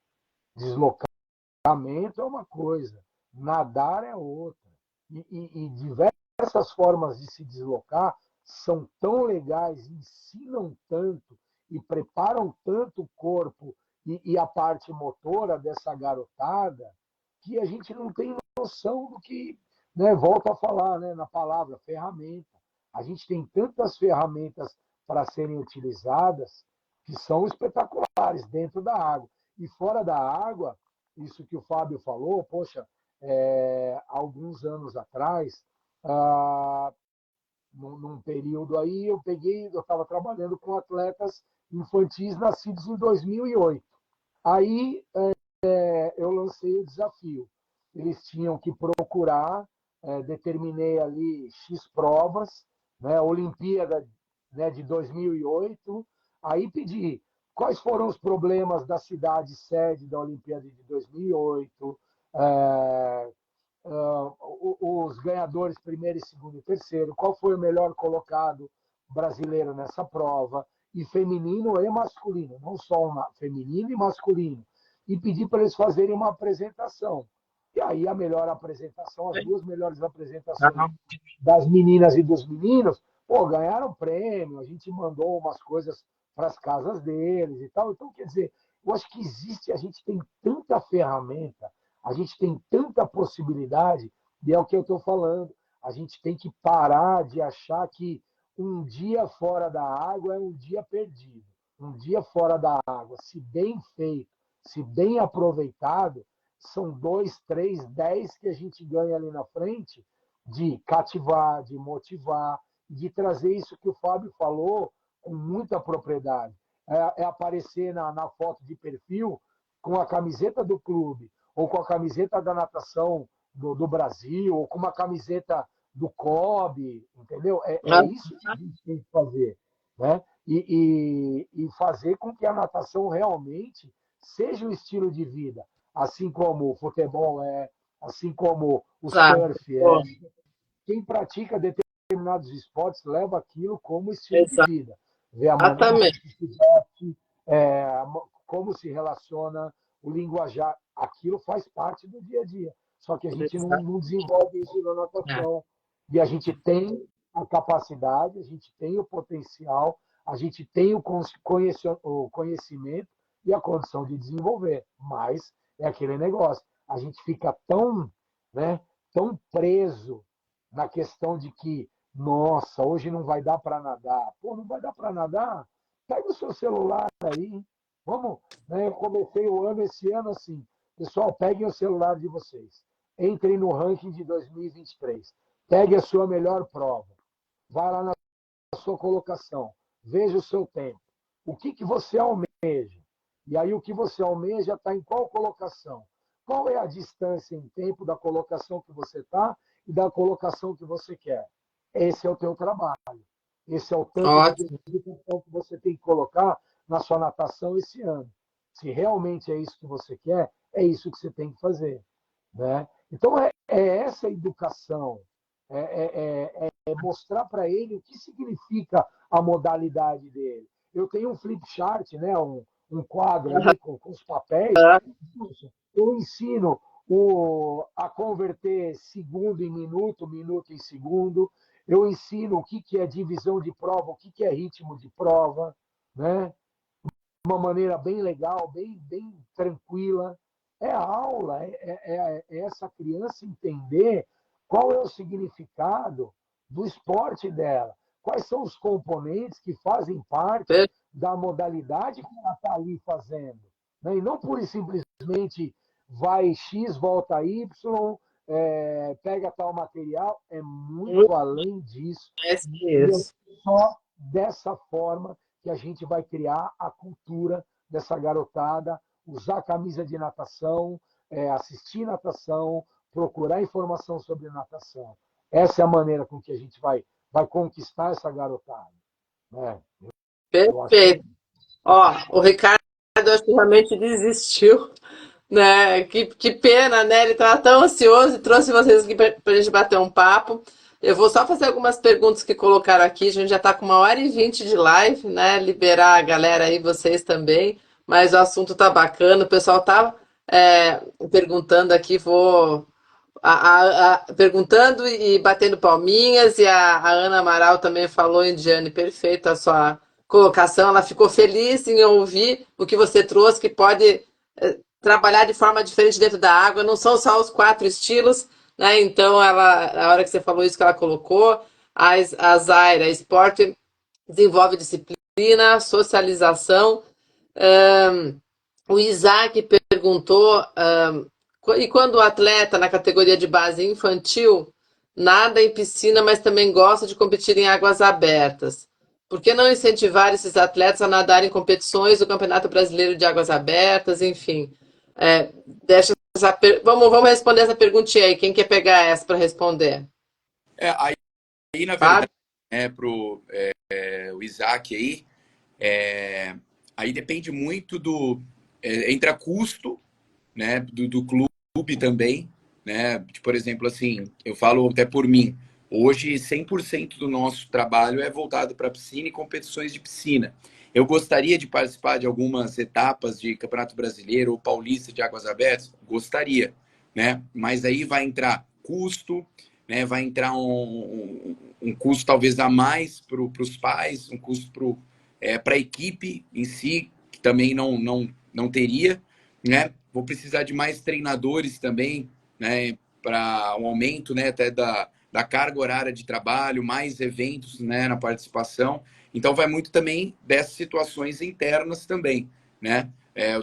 Deslocamento é uma coisa, nadar é outra. E diversas formas de se deslocar são tão legais, ensinam tanto e preparam tanto o corpo e a parte motora dessa garotada que a gente não tem noção do que, né, volto a falar, né, na palavra ferramenta. A gente tem tantas ferramentas para serem utilizadas que são espetaculares dentro da água. E fora da água, isso que o Fábio falou, poxa, alguns anos atrás, num período aí, eu estava trabalhando com atletas infantis nascidos em 2008. Aí eu lancei o desafio. Eles tinham que procurar, determinei ali X provas, né, Olimpíada, né, de 2008, aí pedi quais foram os problemas da cidade sede da Olimpíada de 2008, é, os ganhadores primeiro, segundo e terceiro, qual foi o melhor colocado brasileiro nessa prova, e feminino e masculino, não só feminino e masculino, e pedi para eles fazerem uma apresentação. E aí a melhor apresentação, as duas melhores apresentações das meninas e dos meninos, pô, ganharam prêmio, a gente mandou umas coisas para as casas deles e tal. Então, quer dizer, eu acho que existe, a gente tem tanta ferramenta, a gente tem tanta possibilidade, e é o que eu estou falando. A gente tem que parar de achar que um dia fora da água é um dia perdido. Um dia fora da água, se bem feito, se bem aproveitado, são 2, 3, 10 que a gente ganha ali na frente de cativar, de motivar, de trazer isso que o Fábio falou com muita propriedade. Aparecer na foto de perfil com a camiseta do clube, ou com a camiseta da natação do Brasil, ou com uma camiseta do COB, entendeu? É isso que a gente tem que fazer, né? E fazer com que a natação realmente seja um estilo de vida, assim como o futebol assim como o exato. surf é. Quem pratica determinados esportes leva aquilo como estilo de vida. Vê a maneira Exatamente. que se veste, como se relaciona, o linguajar. Aquilo faz parte do dia a dia. Só que a gente não desenvolve isso na natação. E a gente tem a capacidade, a gente tem o potencial, a gente tem o conhecimento e a condição de desenvolver. Mas é aquele negócio. A gente fica tão, né, tão preso na questão de que, nossa, hoje não vai dar para nadar. Pô, não vai dar para nadar? Pega o seu celular aí, vamos, né? Eu comecei o ano esse ano assim, pessoal, peguem o celular de vocês, entrem no ranking de 2023, pegue a sua melhor prova, vá lá na sua colocação, veja o seu tempo, o que você almeja, e aí o que você almeja está em qual colocação? Qual é a distância em tempo da colocação que você está e da colocação que você quer? Esse é o teu trabalho. Esse é o tanto de Ótimo. dedicação que você tem que colocar na sua natação esse ano. Se realmente é isso que você quer, é isso que você tem que fazer, né? Então, essa educação, mostrar para ele o que significa a modalidade dele. Eu tenho um flip chart, né? Um quadro ali com os papéis. Eu ensino a converter segundo em minuto, minuto em segundo. Eu ensino o que é divisão de prova, o que é ritmo de prova, né? De uma maneira bem legal, bem tranquila. É a aula, é essa criança entender qual é o significado do esporte dela, quais são os componentes que fazem parte Per- da modalidade que ela está ali fazendo. Né? E não pura e simplesmente vai X, volta Y, pega tal material, é muito Muito além disso. mais que E é isso. só dessa forma que a gente vai criar a cultura dessa garotada, usar a camisa de natação, assistir natação, procurar informação sobre natação. Essa é a maneira com que a gente vai conquistar essa garotada. Né? Eu acho que é Perfeito. Ó, o Ricardo acho que realmente desistiu, né? Que pena, né? Ele estava tão ansioso e trouxe vocês aqui para a gente bater um papo. Eu vou só fazer algumas perguntas que colocaram aqui. A gente já está com 1h20 de live, né? Liberar a galera aí, vocês também. Mas o assunto tá bacana. O pessoal tá perguntando aqui, vou perguntando e batendo palminhas, e a Ana Amaral também falou, Indiane, perfeita a sua colocação. Ela ficou feliz em ouvir o que você trouxe, que pode trabalhar de forma diferente dentro da água, não são só os 4 estilos, né? Então, ela, na hora que você falou isso que ela colocou, a Zaira, esporte desenvolve disciplina, socialização. Um, o Isaac perguntou, e quando o atleta na categoria de base infantil nada em piscina, mas também gosta de competir em águas abertas, por que não incentivar esses atletas a nadar em competições do Campeonato Brasileiro de Águas Abertas, enfim? Deixa vamos responder essa perguntinha aí. Quem quer pegar essa para responder? Aí, na Fábio? verdade, pro o Isaac aí, aí depende muito entra custo, né, do clube também, né? Por exemplo, assim, eu falo até por mim, hoje 100% do nosso trabalho é voltado para piscina e competições de piscina. Eu gostaria de participar de algumas etapas de Campeonato Brasileiro ou Paulista de Águas Abertas? Gostaria, né? Mas aí vai entrar custo, né? Vai entrar um custo talvez a mais para os pais, um custo para a equipe em si, que também não teria, né? Vou precisar de mais treinadores também, né? Para um aumento, né? Até da carga horária de trabalho, mais eventos, né? Na participação. Então, vai muito também dessas situações internas também, né?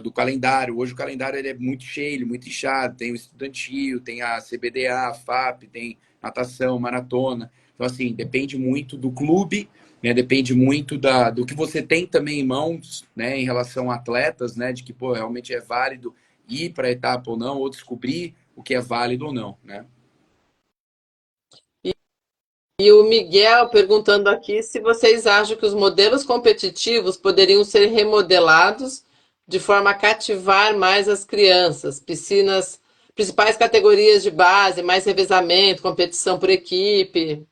Do calendário. Hoje o calendário ele é muito cheio, muito inchado. Tem o estudantil, tem a CBDA, a FAP, tem natação, maratona. Então, assim, depende muito do clube, né? Depende muito do que você tem também em mãos, né? Em relação a atletas, né? De que, pô, realmente é válido ir para a etapa ou não, ou descobrir o que é válido ou não, né? E o Miguel perguntando aqui se vocês acham que os modelos competitivos poderiam ser remodelados de forma a cativar mais as crianças, piscinas, principais categorias de base, mais revezamento, competição por equipe.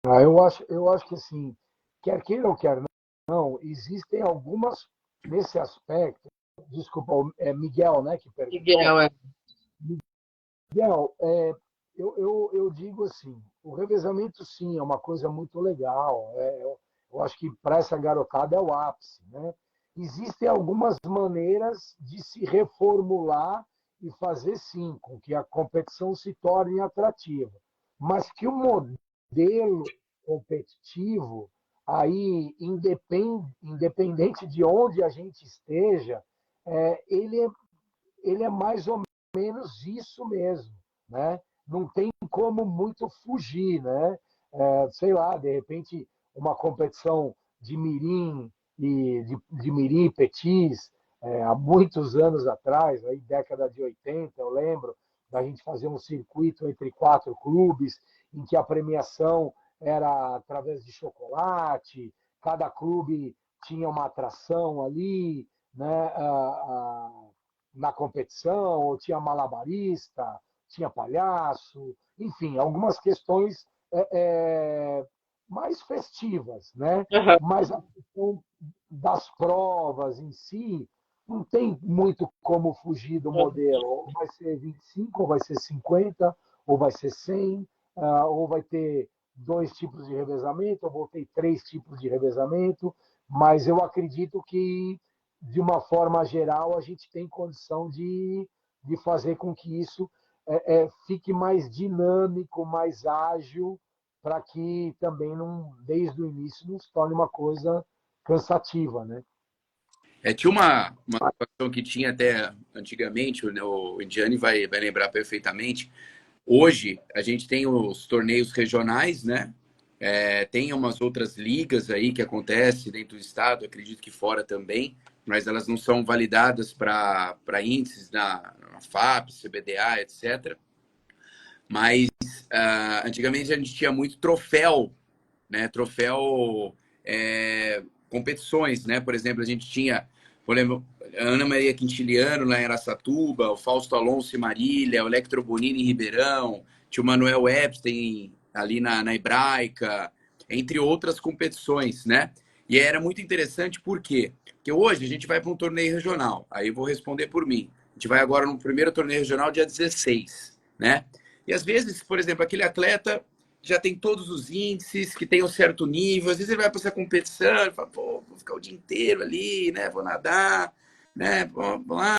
eu acho que assim, quer queira ou quer não, existem algumas nesse aspecto. Desculpa, é Miguel, né, que perguntou. Miguel, Miguel, eu digo assim, o revezamento sim é uma coisa muito legal. Eu acho que para essa garotada é o ápice, né? Existem algumas maneiras de se reformular e fazer sim com que a competição se torne atrativa, mas que o modelo competitivo aí independente de onde a gente esteja, ele é mais ou menos isso mesmo, né? Não tem como muito fugir, né? Sei lá, de repente uma competição de mirim de mirim e petis, há muitos anos atrás, aí década de 80, eu lembro da gente fazer um circuito entre 4 clubes, em que a premiação era através de chocolate, cada clube tinha uma atração ali, né? Na competição, ou tinha malabarista, tinha palhaço, enfim, algumas questões mais festivas, né? é. Mas a questão das provas em si não tem muito como fugir do modelo. Ou vai ser 25, ou vai ser 50, ou vai ser 100, ou vai ter 2 tipos de revezamento, ou vou ter 3 tipos de revezamento, mas eu acredito que de uma forma geral, a gente tem condição de fazer com que isso fique mais dinâmico, mais ágil, para que também, não, desde o início, não se torne uma coisa cansativa, né? Tinha uma situação que tinha até antigamente, o Indiane vai lembrar perfeitamente. Hoje, a gente tem os torneios regionais, né? Tem umas outras ligas aí que acontecem dentro do estado, acredito que fora também, mas elas não são validadas para índices na FAP, CBDA, etc. Mas antigamente a gente tinha muito troféu, né? Troféu competições, né? Por exemplo, a gente tinha, por exemplo, a Ana Maria Quintiliano lá em Araçatuba, o Fausto Alonso em Marília, o Electro Bonini em Ribeirão, tinha o Manuel Epstein ali na Hebraica, entre outras competições, né? E era muito interessante por quê? Porque hoje a gente vai para um torneio regional, aí eu vou responder por mim. A gente vai agora no primeiro torneio regional dia 16, né? E às vezes, por exemplo, aquele atleta já tem todos os índices, que tem um certo nível. Às vezes ele vai para essa competição e fala, pô, vou ficar o dia inteiro ali, né? Vou nadar, né? Vou lá.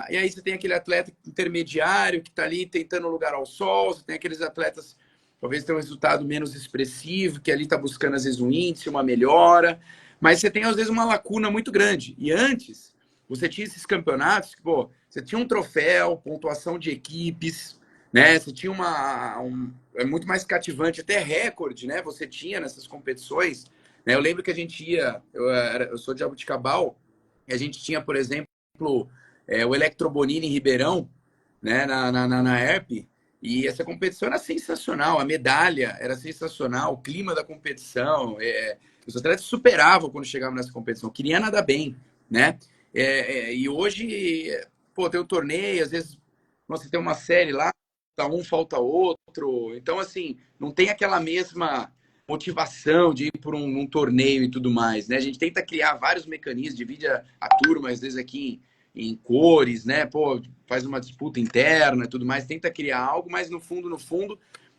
E aí você tem aquele atleta intermediário que está ali tentando lugar ao sol, você tem aqueles atletas talvez tenham um resultado menos expressivo, que ali está buscando às vezes um índice, uma melhora, mas você tem às vezes uma lacuna muito grande. E antes, você tinha esses campeonatos que, pô, você tinha um troféu, pontuação de equipes, né? Você tinha é muito mais cativante, até recorde, né? Você tinha nessas competições, né? Eu lembro que a gente ia, eu sou de Jabuticabal, e a gente tinha, por exemplo, o Electro Bonini em Ribeirão, né? Na ERP, e essa competição era sensacional, a medalha era sensacional, o clima da competição, os atletas superavam quando chegavam nessa competição, queria nadar bem, né? E hoje, pô, tem um torneio, às vezes você tem uma série lá, tá um, falta outro. Então, assim, não tem aquela mesma motivação de ir por um torneio e tudo mais, né? A gente tenta criar vários mecanismos, divide a turma, às vezes aqui em cores, né? Pô, faz uma disputa interna e tudo mais, tenta criar algo, mas no fundo,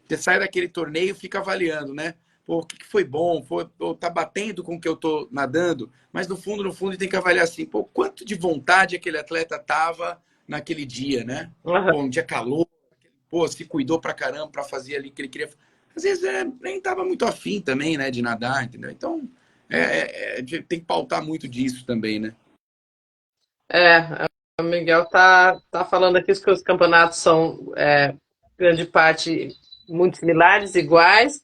você sai daquele torneio e fica avaliando, né? Pô, o que foi bom? Pô, tá batendo com o que eu tô nadando? Mas no fundo, tem que avaliar assim, pô, quanto de vontade aquele atleta tava naquele dia, né? Pô, um dia calor, pô, se cuidou pra caramba pra fazer ali o que ele queria. Às vezes nem tava muito afim também, né, de nadar, entendeu? Então, tem que pautar muito disso também, né? O Miguel tá falando aqui que os campeonatos são, grande parte, muito similares, iguais.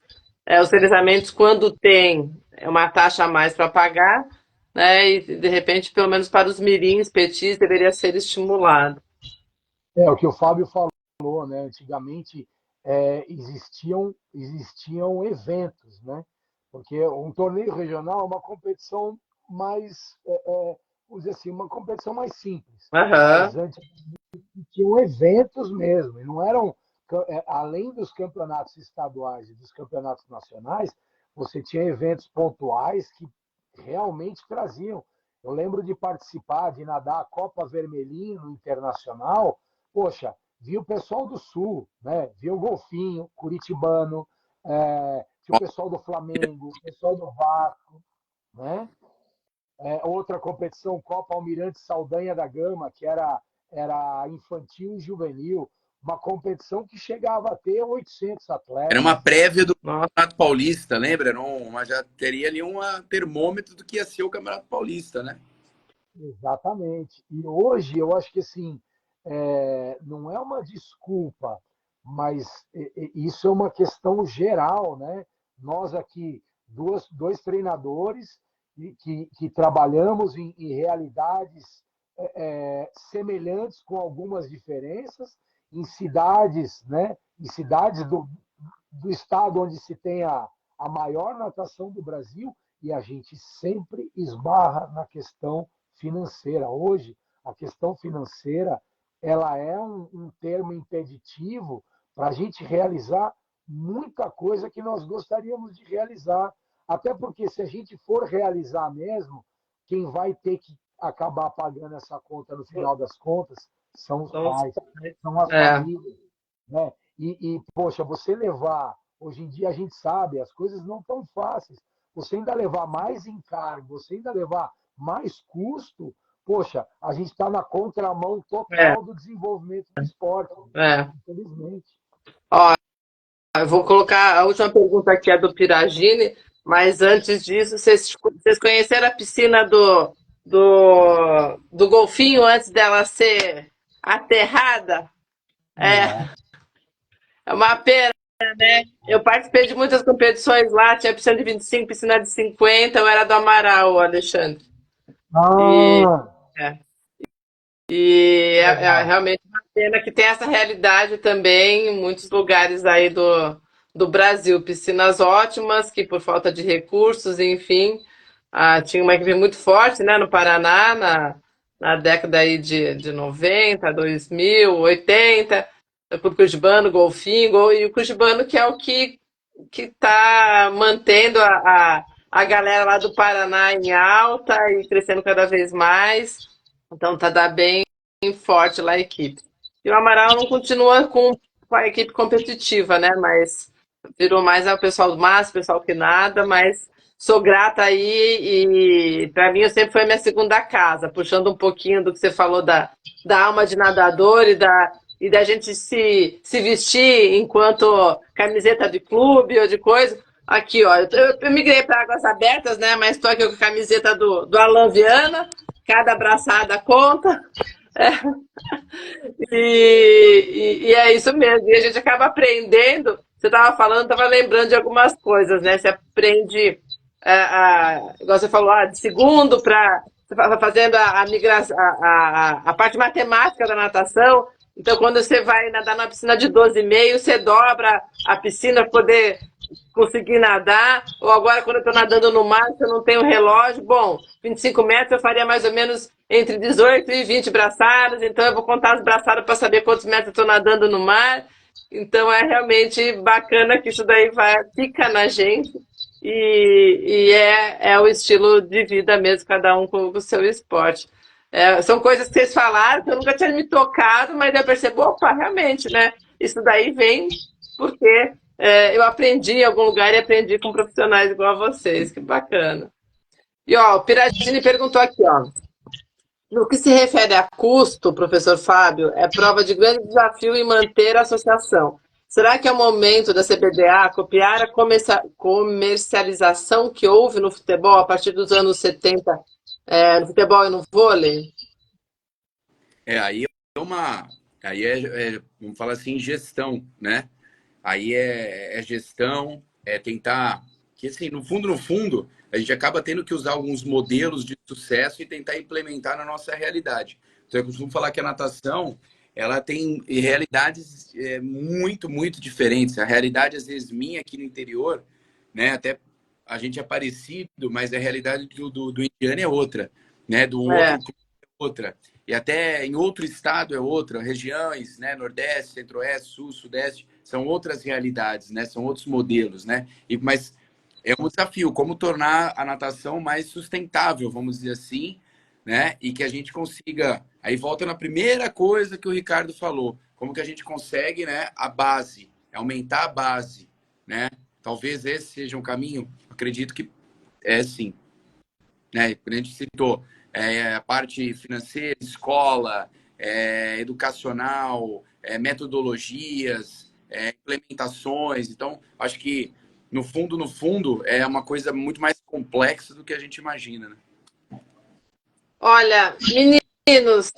Os revezamentos, quando tem uma taxa a mais para pagar, né? E de repente, pelo menos para os mirins, petis, deveria ser estimulado. O que o Fábio falou, né? Antigamente existiam eventos, né? Porque um torneio regional é uma competição mais, vamos dizer assim, uma competição mais simples. Aham. Mas antes tinham eventos mesmo, e não eram, além dos campeonatos estaduais e dos campeonatos nacionais, você tinha eventos pontuais que realmente traziam. Eu lembro de participar, de nadar a Copa Vermelhinho Internacional, poxa, vi o pessoal do Sul, né? Vi o Golfinho, Curitibano, tinha o pessoal do Flamengo, o pessoal do Vasco, né? Outra competição, Copa Almirante Saldanha da Gama, que era infantil e juvenil, uma competição que chegava a ter 800 Era uma atletas. prévia do Nossa. Campeonato Paulista, lembra? Mas já teria ali um termômetro do que ia ser o Campeonato Paulista, né? Exatamente. E hoje eu acho que assim, não é uma desculpa, mas isso é uma questão geral, né? Nós aqui, dois treinadores que trabalhamos em realidades semelhantes com algumas diferenças, em cidades, né? Em cidades do estado onde se tem a maior natação do Brasil, e a gente sempre esbarra na questão financeira. Hoje, a questão financeira ela é um termo impeditivo para a gente realizar muita coisa que nós gostaríamos de realizar. Até porque, se a gente for realizar mesmo, quem vai ter que acabar pagando essa conta no final das contas são os Então, pais, são as famílias. Né? Poxa, você levar, hoje em dia a gente sabe, as coisas não tão fáceis. Você ainda levar mais encargo, você ainda levar mais custo, poxa, a gente está na contramão É, total do desenvolvimento do esporte, é. infelizmente. Ó, eu vou colocar a última pergunta aqui, é do Piragine, mas antes disso, vocês conheceram a piscina do Golfinho antes dela ser aterrada? É, Não. é uma pena. Eu participei de muitas competições lá, tinha piscina de 25, piscina de 50, eu era do Amaral, Alexandre. E, Ah, é, é legal. realmente uma pena que tem essa realidade também em muitos lugares aí do Brasil. Piscinas ótimas, que por falta de recursos, enfim, tinha uma equipe muito forte, né, no Paraná, na década aí de 90, 2000, 80, o Curitibano, Golfinho, e o Curitibano que é o que está mantendo a galera lá do Paraná em alta e crescendo cada vez mais. Então tá bem forte lá a equipe. E o Amaral não continua com a equipe competitiva, né? Mas virou mais o pessoal do Márcio, pessoal que nada, mas sou grata aí e para mim eu sempre foi minha segunda casa, puxando um pouquinho do que você falou da alma de nadador e da gente se vestir enquanto camiseta de clube ou de coisa. Aqui, ó, eu migrei para Águas Abertas, né? Mas estou aqui com a camiseta do Alan Viana, cada abraçada conta. E é isso mesmo. E a gente acaba aprendendo. Você estava falando, estava lembrando de algumas coisas, né? Você aprende, igual você falou, de segundo para fazendo a migração, a parte matemática da natação. Então, quando você vai nadar na piscina de 12,5, você dobra a piscina para poder conseguir nadar. Ou agora, quando eu estou nadando no mar, se eu não tenho relógio, bom, 25 metros eu faria mais ou menos entre 18 e 20 braçadas, então eu vou contar as braçadas para saber quantos metros eu estou nadando no mar. Então é realmente bacana que isso daí fica na gente e é o estilo de vida mesmo, cada um com o seu esporte. São coisas que vocês falaram que eu nunca tinha me tocado, mas eu percebo, opa, realmente, né? Isso daí vem porque eu aprendi em algum lugar e aprendi com profissionais igual a vocês, que bacana. E ó, o Piratini perguntou aqui, ó. No que se refere a custo, professor Fábio, é prova de grande desafio em manter a associação. Será que é o momento da CBDA copiar a comercialização que houve no futebol a partir dos anos 70, no futebol e no vôlei? Aí é uma. Aí vamos falar assim, gestão, né? Aí é gestão, é tentar. Que assim, no fundo, a gente acaba tendo que usar alguns modelos de sucesso e tentar implementar na nossa realidade. Então, eu costumo falar que a natação ela tem realidades muito, muito diferentes. A realidade, às vezes, minha aqui no interior, né? Até a gente é parecido, mas a realidade do indiano é outra, né? Do É, outro clube é outra. E até em outro estado é outra, regiões, né? Nordeste, Centro-Oeste, Sul, Sudeste, são outras realidades, né? São outros modelos, né? Mas é um desafio, como tornar a natação mais sustentável, vamos dizer assim, né? E que a gente consiga. Aí volta na primeira coisa que o Ricardo falou, como que a gente consegue, né? A base, aumentar a base, né? Talvez esse seja um caminho. Acredito que é sim, né? A gente citou a parte financeira, escola, educacional, metodologias, implementações. Então, acho que no fundo, é uma coisa muito mais complexa do que a gente imagina, né? olha, meninos,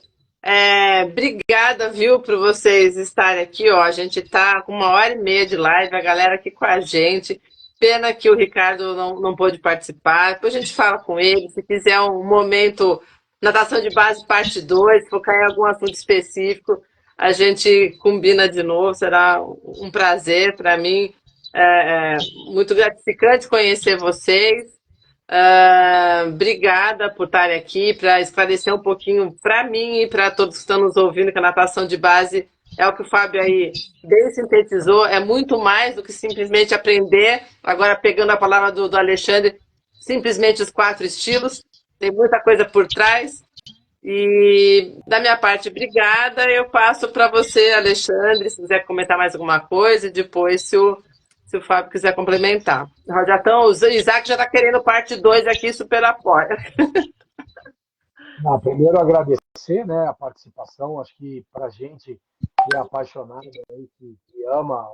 obrigada, viu, por vocês estarem aqui, ó. A gente tá com 1h30 de live, a galera aqui com a gente. Pena que o Ricardo não pôde participar. Depois a gente fala com ele. Se quiser um momento natação de base parte 2, focar em algum assunto específico, a gente combina de novo. Será um prazer para mim. Muito gratificante conhecer vocês. Obrigada por estarem aqui para esclarecer um pouquinho para mim e para todos que estão nos ouvindo que a natação de base é o que o Fábio aí bem sintetizou, é muito mais do que simplesmente aprender, agora pegando a palavra do Alexandre, simplesmente os 4 estilos, tem muita coisa por trás. E da minha parte, obrigada. Eu passo para você, Alexandre, se quiser comentar mais alguma coisa, e depois se o Fábio quiser complementar. O Isaac já está querendo parte 2 aqui, super apoia. Primeiro agradecer, né, a participação. Acho que para gente que é apaixonado, aí, que ama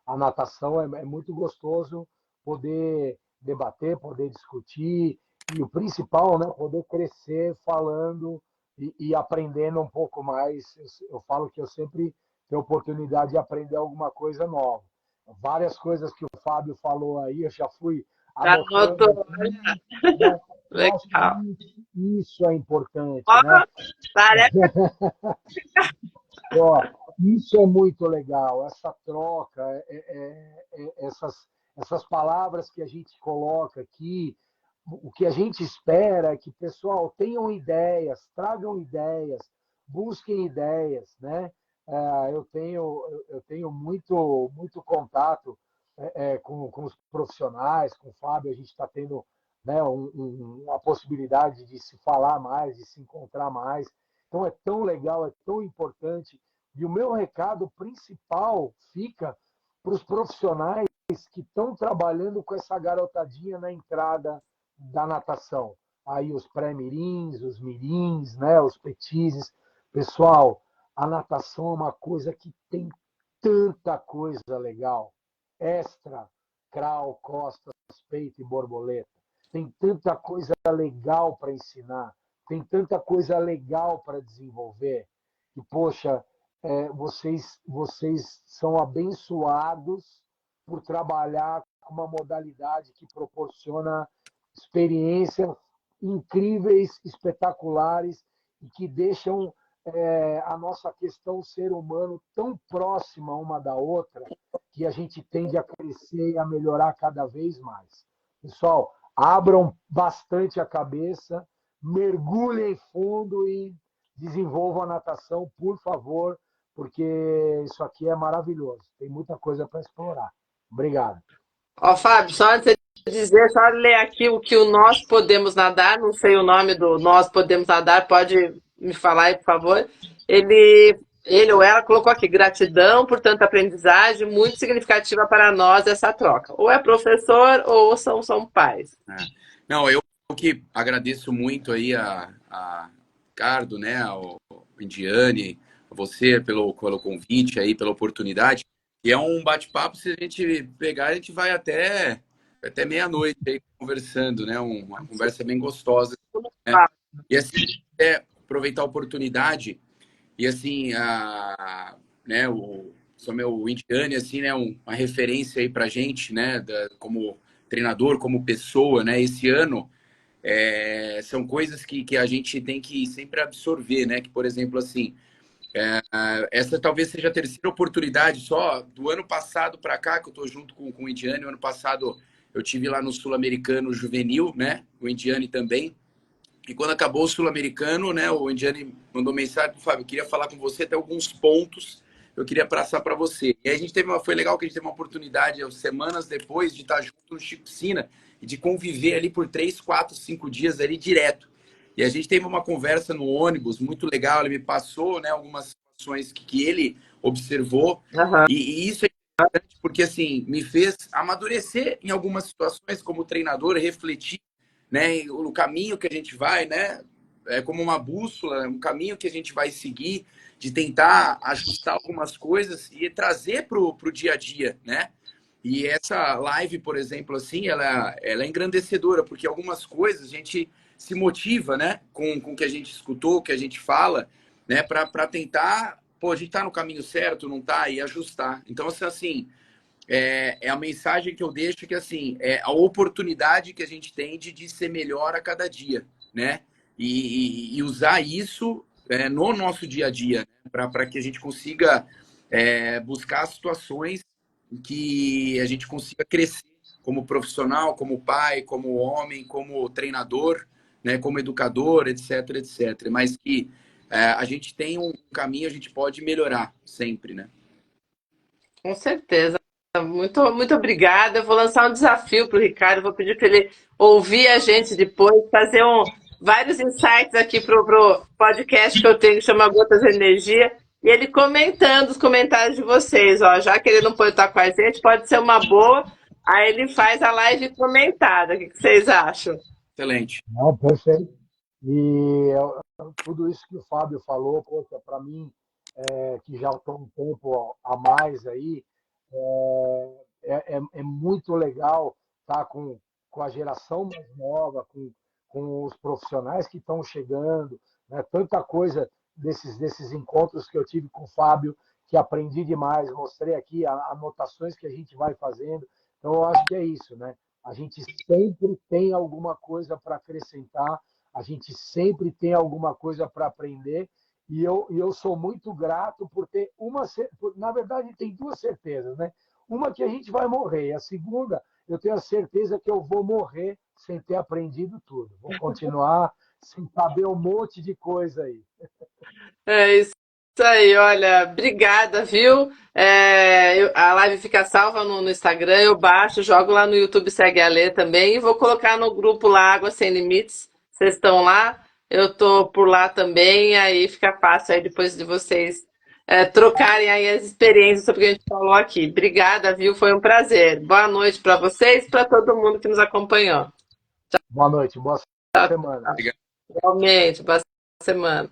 a natação, é muito gostoso poder debater, poder discutir e o principal, né, poder crescer falando e aprendendo um pouco mais. Eu falo que eu sempre tenho oportunidade de aprender alguma coisa nova. Várias coisas que o Fábio falou aí, eu já fui Já anotando anotou? aqui, né? Eu acho Legal. que isso é importante, Ó, né? tarefa. Ó, isso é muito legal, essa troca, essas palavras que a gente coloca aqui, o que a gente espera é que, pessoal, tenham ideias, tragam ideias, busquem ideias, né? Eu tenho muito contato com os profissionais, com o Fábio, a gente está tendo, né, uma possibilidade de se falar mais, de se encontrar mais. Então é tão legal, é tão importante. E o meu recado principal fica para os profissionais que estão trabalhando com essa garotadinha na entrada da natação. Aí os pré-mirins, os mirins, né, os petizes. Pessoal, a natação é uma coisa que tem tanta coisa legal. Extra, crawl, costas, peito e borboleta. Tem tanta coisa legal para ensinar, tem tanta coisa legal para desenvolver. E, poxa, vocês são abençoados por trabalhar com uma modalidade que proporciona experiências incríveis, espetaculares e que deixam a nossa questão ser humano tão próxima uma da outra que a gente tende a crescer e a melhorar cada vez mais. Pessoal, abram bastante a cabeça, mergulhem fundo e desenvolvam a natação, por favor, porque isso aqui é maravilhoso. Tem muita coisa para explorar. Obrigado. Ó, Fábio, só antes de dizer, só ler aqui o que o Nós Podemos Nadar, não sei o nome do Nós Podemos Nadar, pode me falar aí, por favor. Ele ou ela colocou aqui, gratidão por tanta aprendizagem, muito significativa para nós essa troca. Ou é professor ou são pais. Não, eu que agradeço muito aí a Ricardo, né, ao Indiane, a você pelo convite aí, pela oportunidade. E é um bate-papo, se a gente pegar, a gente vai até meia-noite aí conversando, né? Uma conversa bem gostosa, né? E assim, aproveitar a oportunidade e assim, né, o Indiane, assim, né, uma referência aí pra gente, né, como treinador, como pessoa, né? Esse ano são coisas que a gente tem que sempre absorver, né? Que, por exemplo, assim, essa talvez seja a terceira oportunidade só do ano passado para cá, que eu estou junto com o Indiane. O ano passado eu tive lá no Sul-Americano Juvenil, né? O Indiane também. E quando acabou o Sul-Americano, né? O Indiane mandou mensagem: Fábio, eu queria falar com você até alguns pontos. Eu queria passar para você. E aí a gente foi legal que a gente teve uma oportunidade, semanas depois, de estar junto no Chico Piscina e de conviver ali por 3, 4, 5 dias ali direto. E a gente teve uma conversa no ônibus muito legal. Ele me passou, né, algumas situações que ele observou. Uhum. E isso é importante porque, assim, me fez amadurecer em algumas situações como treinador, refletir, né, o caminho que a gente vai, né, como uma bússola, um caminho que a gente vai seguir, de tentar ajustar algumas coisas e trazer para o dia a dia, né? E essa live, por exemplo, assim, ela é engrandecedora, porque algumas coisas a gente se motiva, né, com o que a gente escutou, o que a gente fala, né, para tentar, pô, a gente tá no caminho certo, não tá, e ajustar. Então, assim, a mensagem que eu deixo que, assim, é a oportunidade que a gente tem de ser melhor a cada dia, né? E usar isso no nosso dia a dia, né? Para que a gente consiga buscar situações em que a gente consiga crescer como profissional, como pai, como homem, como treinador, né? Como educador, etc, etc. Mas que a gente tem um caminho, a gente pode melhorar sempre, né? Com certeza. Muito, muito obrigada. Eu vou lançar um desafio para o Ricardo. Vou pedir para ele ouvir a gente depois, fazer vários insights aqui para o podcast que eu tenho, que chama Gotas de Energia. E ele comentando os comentários de vocês. Ó, já que ele não pode estar com a gente, pode ser uma boa. Aí ele faz a live comentada. O que vocês acham? Excelente. Não, perfeito. E tudo isso que o Fábio falou, poxa, para mim, que já estou um tempo a mais aí, é muito legal estar com a geração mais nova, com os profissionais que estão chegando, né? Tanta coisa desses encontros que eu tive com o Fábio, que aprendi demais, mostrei aqui anotações que a gente vai fazendo. Então, eu acho que é isso, né? A gente sempre tem alguma coisa para acrescentar, a gente sempre tem alguma coisa para aprender, e eu sou muito grato por ter na verdade, tem duas certezas, né? Uma que a gente vai morrer, a segunda, eu tenho a certeza que eu vou morrer sem ter aprendido tudo. Vou continuar sem saber um monte de coisa aí. É isso aí, olha, obrigada, viu? A live fica salva no Instagram, eu baixo, jogo lá no YouTube, segue a Lê também, e vou colocar no grupo lá, Água Sem Limites. Vocês estão lá, eu tô por lá também, aí fica fácil aí depois de vocês trocarem aí as experiências sobre o que a gente falou aqui. Obrigada, viu? Foi um prazer. Boa noite para vocês e para todo mundo que nos acompanhou. Boa noite, boa semana. Realmente, boa semana.